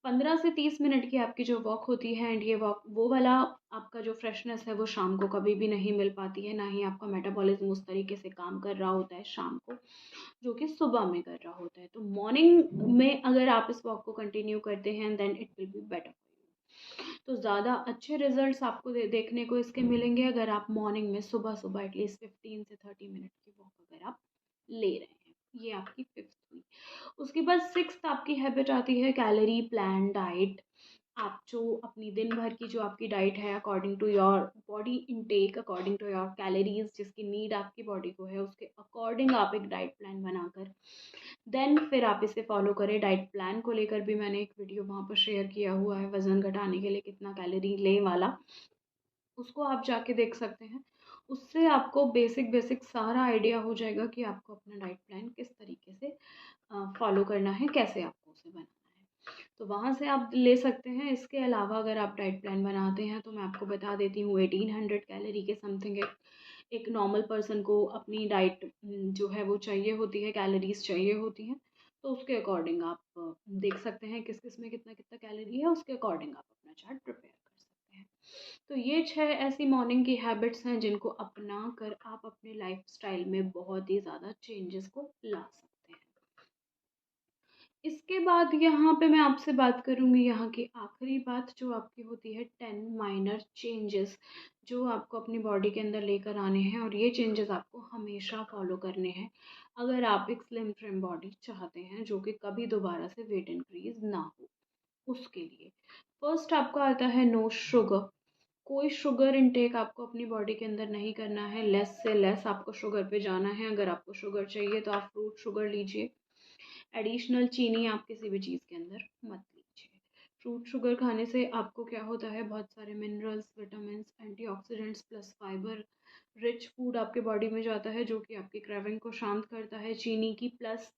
15 से 30 मिनट की आपकी जो वॉक होती है, एंड ये वॉक वो वाला आपका जो फ्रेशनेस है वो शाम को कभी भी नहीं मिल पाती है, ना ही आपका मेटाबॉलिज्म उस तरीके से काम कर रहा होता है शाम को, जो कि सुबह में कर रहा होता है। तो मॉर्निंग में अगर आप इस वॉक को कंटिन्यू करते हैं then it will be better for you. तो ज़्यादा अच्छे रिजल्ट्स आपको देखने को इसके मिलेंगे अगर आप मॉर्निंग में सुबह सुबह एटलीस्ट 15 से 30 मिनट की वॉक अगर आप ले रहे हैं। ये आपकी फिफ्थ हुई। उसके बाद सिक्स्थ आपकी हैबिट आती है कैलोरी प्लान डाइट। आप जो अपनी दिन भर की जो आपकी डाइट है, according to your body intake, according to your calories जिसकी नीड आपकी बॉडी को है, उसके अकॉर्डिंग आप एक डाइट प्लान बनाकर देन फिर आप इसे फॉलो करें। डाइट प्लान को लेकर भी मैंने एक वीडियो वहाँ पर शेयर किया हुआ है, वज़न घटाने के लिए कितना कैलोरी ले वाला, उसको आप जाके देख सकते हैं। उससे आपको बेसिक बेसिक सारा आइडिया हो जाएगा कि आपको अपना डाइट प्लान किस तरीके से फॉलो करना है, कैसे आपको उसे बनाना है। तो वहाँ से आप ले सकते हैं। इसके अलावा अगर आप डाइट प्लान बनाते हैं तो मैं आपको बता देती हूँ, 1800 कैलोरी के समथिंग एक नॉर्मल पर्सन को अपनी डाइट जो है वो चाहिए होती है, कैलोरीज चाहिए होती हैं। तो उसके अकॉर्डिंग आप देख सकते हैं किस किस में कितना कितना कैलोरी है, उसके अकॉर्डिंग आप अपना चार्ट प्रिपेयर कर सकते हैं। तो ये 6 ऐसी मॉर्निंग की हैबिट्स हैं जिनको अपना कर आप अपने लाइफस्टाइल में बहुत ही ज़्यादा चेंजेस को ला सकते हैं। इसके बाद यहाँ पे मैं आपसे बात करूँगी, यहाँ की आखिरी बात जो आपकी होती है 10 माइनर चेंजेस जो आपको अपनी बॉडी के अंदर लेकर आने हैं, और ये चेंजेस आपको हमेशा फॉलो करने हैं अगर आप एक स्लिम ट्रिम बॉडी चाहते हैं जो कि कभी दोबारा से वेट इंक्रीज ना हो। उसके लिए फर्स्ट आपका आता है नो शुगर। कोई शुगर इनटेक आपको अपनी बॉडी के अंदर नहीं करना है, लेस से लेस आपको शुगर पे जाना है। अगर आपको शुगर चाहिए तो आप फ्रूट शुगर लीजिए, एडिशनल चीनी आप किसी भी चीज़ के अंदर मत लीजिए। फ्रूट शुगर खाने से आपको क्या होता है, बहुत सारे minerals, vitamins, antioxidants plus fibre rich food आपके बॉडी में जाता है, जो कि आपकी क्रेविंग को शांत करता है चीनी की, प्लस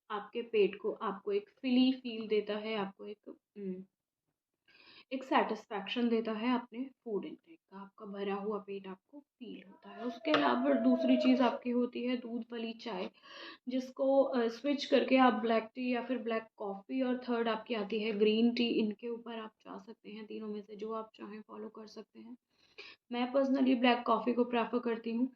आपके पेट को आपको एक फिली फील देता है, आपको एक सेटिस्फैक्शन देता है अपने फूड इनटेक का, आपका भरा हुआ पेट आपको फील होता है। उसके अलावा दूसरी चीज़ आपकी होती है दूध वाली चाय, जिसको स्विच करके आप ब्लैक टी या फिर ब्लैक कॉफ़ी, और थर्ड आपकी आती है ग्रीन टी, इनके ऊपर आप जा सकते हैं, तीनों में से जो आप चाहें फॉलो कर सकते हैं। मैं पर्सनली ब्लैक कॉफ़ी को प्रेफर करती हूँ।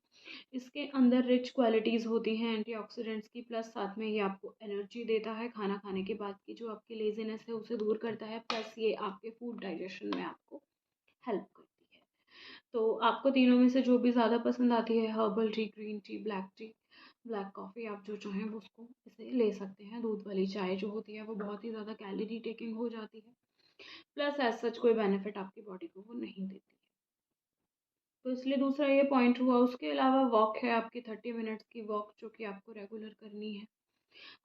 इसके अंदर रिच क्वालिटीज़ होती हैं एंटीऑक्सीडेंट्स की, प्लस साथ में ये आपको एनर्जी देता है, खाना खाने के बाद की जो आपकी लेज़ीनेस है उसे दूर करता है, प्लस ये आपके फूड डाइजेशन में आपको हेल्प करती है। तो आपको तीनों में से जो भी ज़्यादा पसंद आती है, herbal tea, green tea, black coffee, आप जो चाहें वो उसको इसे ले सकते हैं। दूध वाली चाय जो होती है वो बहुत ही ज़्यादा कैलोरी टेकिंग हो जाती है, प्लस एज सच कोई बेनिफिट आपकी बॉडी को वो नहीं देती है। तो इसलिए दूसरा ये पॉइंट हुआ। उसके अलावा वॉक है आपकी 30 मिनट्स की वॉक, जो कि आपको रेगुलर करनी है।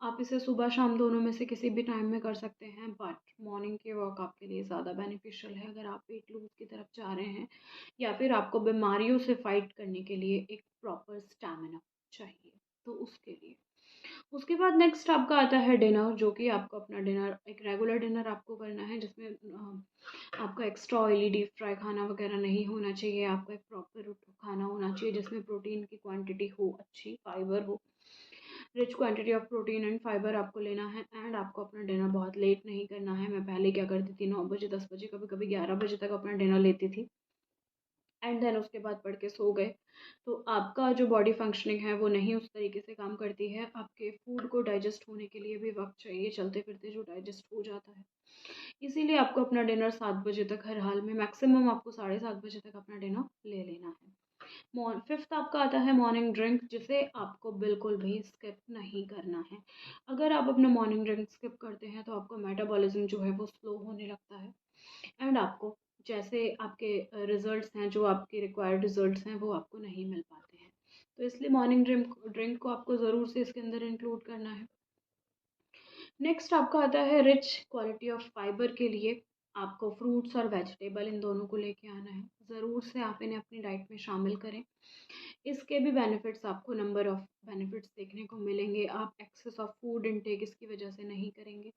आप इसे सुबह शाम दोनों में से किसी भी टाइम में कर सकते हैं, बट मॉर्निंग की वॉक आपके लिए ज़्यादा बेनिफिशियल है अगर आप वेट लूज की तरफ जा रहे हैं, या फिर आपको बीमारियों से फाइट करने के लिए एक प्रॉपर स्टैमिना चाहिए, तो उसके लिए। उसके बाद नेक्स्ट आपका आता है डिनर, जो कि आपको अपना डिनर एक रेगुलर डिनर आपको करना है, जिसमें आपका एक्स्ट्रा ऑयली डीप फ्राई खाना वगैरह नहीं होना चाहिए। आपका एक प्रॉपर खाना होना चाहिए जिसमें प्रोटीन की क्वांटिटी हो अच्छी, फाइबर हो, rich quantity of protein and fibre आपको लेना है। एंड आपको अपना डिनर बहुत लेट नहीं करना है। मैं पहले क्या करती थी, 9 बजे, 10 बजे, कभी कभी 11 बजे तक अपना डिनर लेती थी, एंड देन उसके बाद पढ़ के सो गए। तो आपका जो बॉडी फंक्शनिंग है वो नहीं उस तरीके से काम करती है। आपके फूड को डाइजेस्ट होने के लिए भी वक्त चाहिए, चलते फिरते जो डाइजेस्ट हो जाता है। इसीलिए आपको अपना डिनर 7 बजे तक, हर हाल में मैक्सिमम आपको 7:30 बजे तक अपना डिनर ले लेना है। फिफ्थ आपका आता है मॉर्निंग ड्रिंक, जिसे आपको बिल्कुल भी स्किप नहीं करना है। अगर आप अपना मॉर्निंग ड्रिंक स्किप करते हैं तो आपका मेटाबॉलिज्म जो है वो स्लो होने लगता है, एंड आपको जैसे आपके रिजल्ट्स हैं, जो आपके रिक्वायर्ड रिजल्ट्स हैं, वो आपको नहीं मिल पाते हैं। तो इसलिए मॉर्निंग ड्रिंक को आपको ज़रूर से इसके अंदर इंक्लूड करना है। नेक्स्ट आपका आता है रिच क्वालिटी ऑफ फाइबर के लिए आपको फ्रूट्स और वेजिटेबल, इन दोनों को लेके आना है। ज़रूर से आप इन्हें अपनी डाइट में शामिल करें। इसके भी बेनिफिट्स, आपको नंबर ऑफ बेनिफिट्स देखने को मिलेंगे। आप एक्सेस ऑफ फूड इनटेक इसकी वजह से नहीं करेंगे,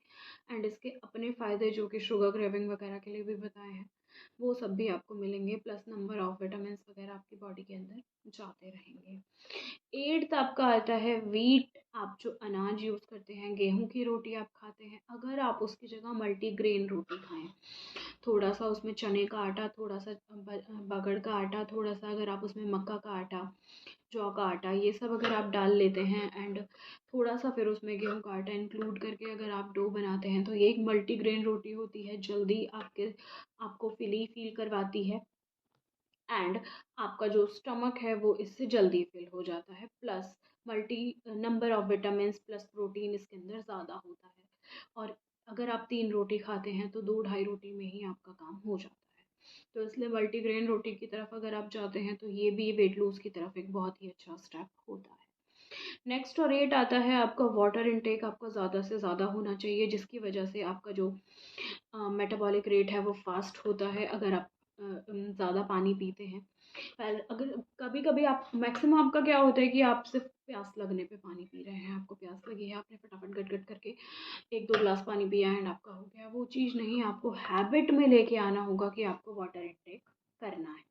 एंड इसके अपने फ़ायदे जो कि शुगर क्रेविंग वगैरह के लिए भी बताए हैं, वो सब भी आपको मिलेंगे, प्लस नंबर ऑफ विटामिन वगैरह आपकी बॉडी के अंदर जाते रहेंगे। एट्थ आपका आता है वीट। आप जो अनाज यूज़ करते हैं, गेहूं की रोटी आप खाते हैं, अगर आप उसकी जगह मल्टीग्रेन रोटी खाएं, थोड़ा सा उसमें चने का आटा, थोड़ा सा बगड़ का आटा, थोड़ा सा अगर आप उसमें मक्का का आटा, जौ का आटा, ये सब अगर आप डाल लेते हैं, एंड थोड़ा सा फिर उसमें गेहूं का आटा इंक्लूड करके अगर आप डो बनाते हैं, तो ये एक मल्टीग्रेन रोटी होती है, जल्दी आपको फिली फील करवाती है, एंड आपका जो स्टमक है वो इससे जल्दी फिल हो जाता है, plus multi number of vitamin plus protein इसके अंदर ज़्यादा होता है। और अगर आप 3 रोटी खाते हैं तो 2 ढाई रोटी में ही आपका काम हो जाता है। तो इसलिए मल्टीग्रेन रोटी की तरफ अगर आप जाते हैं तो ये भी वेट लूज की तरफ एक बहुत ही अच्छा स्टेप होता है। नेक्स्ट और एट आता है आपका वाटर इनटेक, आपका ज़्यादा से ज़्यादा होना चाहिए, जिसकी वजह से आपका जो मेटाबॉलिक रेट है वो फास्ट होता है अगर आप ज़्यादा पानी पीते हैं। पहले अगर कभी कभी आप मैक्सिमम आपका क्या होता है कि आप सिर्फ प्यास लगने पे पानी पी रहे हैं, आपको प्यास लगी है, आपने फटाफट गट गट करके 1-2 ग्लास पानी पिया एंड आपका हो गया। वो चीज़ नहीं, आपको हैबिट में लेके आना होगा कि आपको वाटर इनटेक करना है।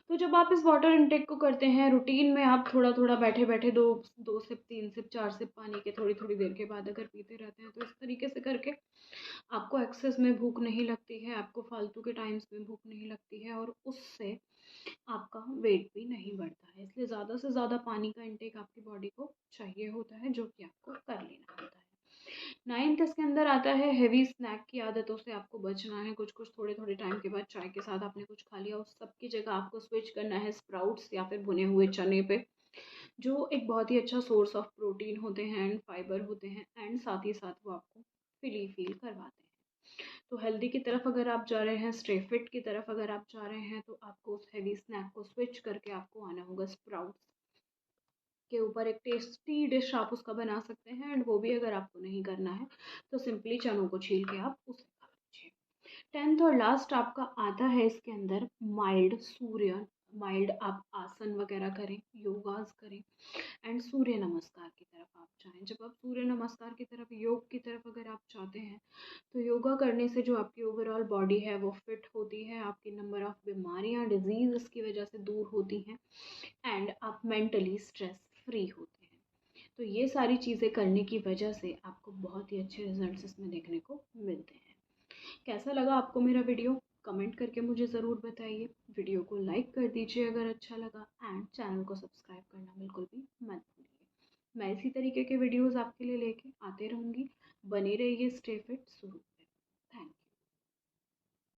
तो जब आप इस वाटर इनटेक को करते हैं रूटीन में, आप थोड़ा थोड़ा बैठे बैठे 2 सिप, 3 सिप, 4 सिप पानी के थोड़ी थोड़ी देर के बाद अगर पीते रहते हैं, तो इस तरीके से करके आपको एक्सेस में भूख नहीं लगती है, आपको फालतू के टाइम्स में भूख नहीं लगती है, और उससे आपका वेट भी नहीं बढ़ता है। इसलिए ज़्यादा से ज़्यादा पानी का इंटेक आपकी बॉडी को चाहिए होता है, जो कि आपको कर लेना होता है। नाइन्थ इसके अंदर आता है हेवी स्नैक की आदतों से आपको बचना है। कुछ कुछ थोड़े थोड़े टाइम के बाद चाय के साथ आपने कुछ खा लिया, उस सब की जगह आपको स्विच करना है स्प्राउट्स या फिर भुने हुए चने पे, जो एक बहुत ही अच्छा सोर्स ऑफ प्रोटीन होते हैं एंड फाइबर होते हैं, एंड साथ ही साथ वो आपको फिली फील करवाते हैं। तो हेल्दी की तरफ अगर आप जा रहे हैं, स्टे फिट की तरफ अगर आप जा रहे हैं, तो आपको उस हेवी स्नैक को स्विच करके आपको आना होगा स्प्राउट्स के ऊपर एक टेस्टी डिश आप उसका बना सकते हैं। एंड वो भी अगर आपको नहीं करना है तो सिंपली चनों को छील के आप उसे खा लीजिए। 10th और लास्ट आपका आता है इसके अंदर माइल्ड सूर्य। माइल्ड आप आसन वगैरह करें, योगास करें एंड सूर्य नमस्कार की तरफ आप जाएं। जब आप सूर्य नमस्कार की तरफ, योग की तरफ अगर आप चाहते हैं तो योगा करने से जो आपकी ओवरऑल बॉडी है वो फिट होती है, आपकी नंबर ऑफ़ बीमारियां, डिजीज़ इसकी वजह से दूर होती हैं एंड आप मेंटली स्ट्रेस फ्री होते हैं। तो ये सारी चीज़ें करने की वजह से आपको बहुत ही अच्छे रिजल्ट्स इसमें देखने को मिलते हैं। कैसा लगा आपको मेरा वीडियो? कमेंट करके मुझे ज़रूर बताइए। वीडियो को लाइक कर दीजिए अगर अच्छा लगा एंड चैनल को सब्सक्राइब करना बिल्कुल भी मत भूलिए। मैं इसी तरीके के वीडियोस आपके लिए लेके आते रहूँगी। बने रहिए स्टे फिट शुरू।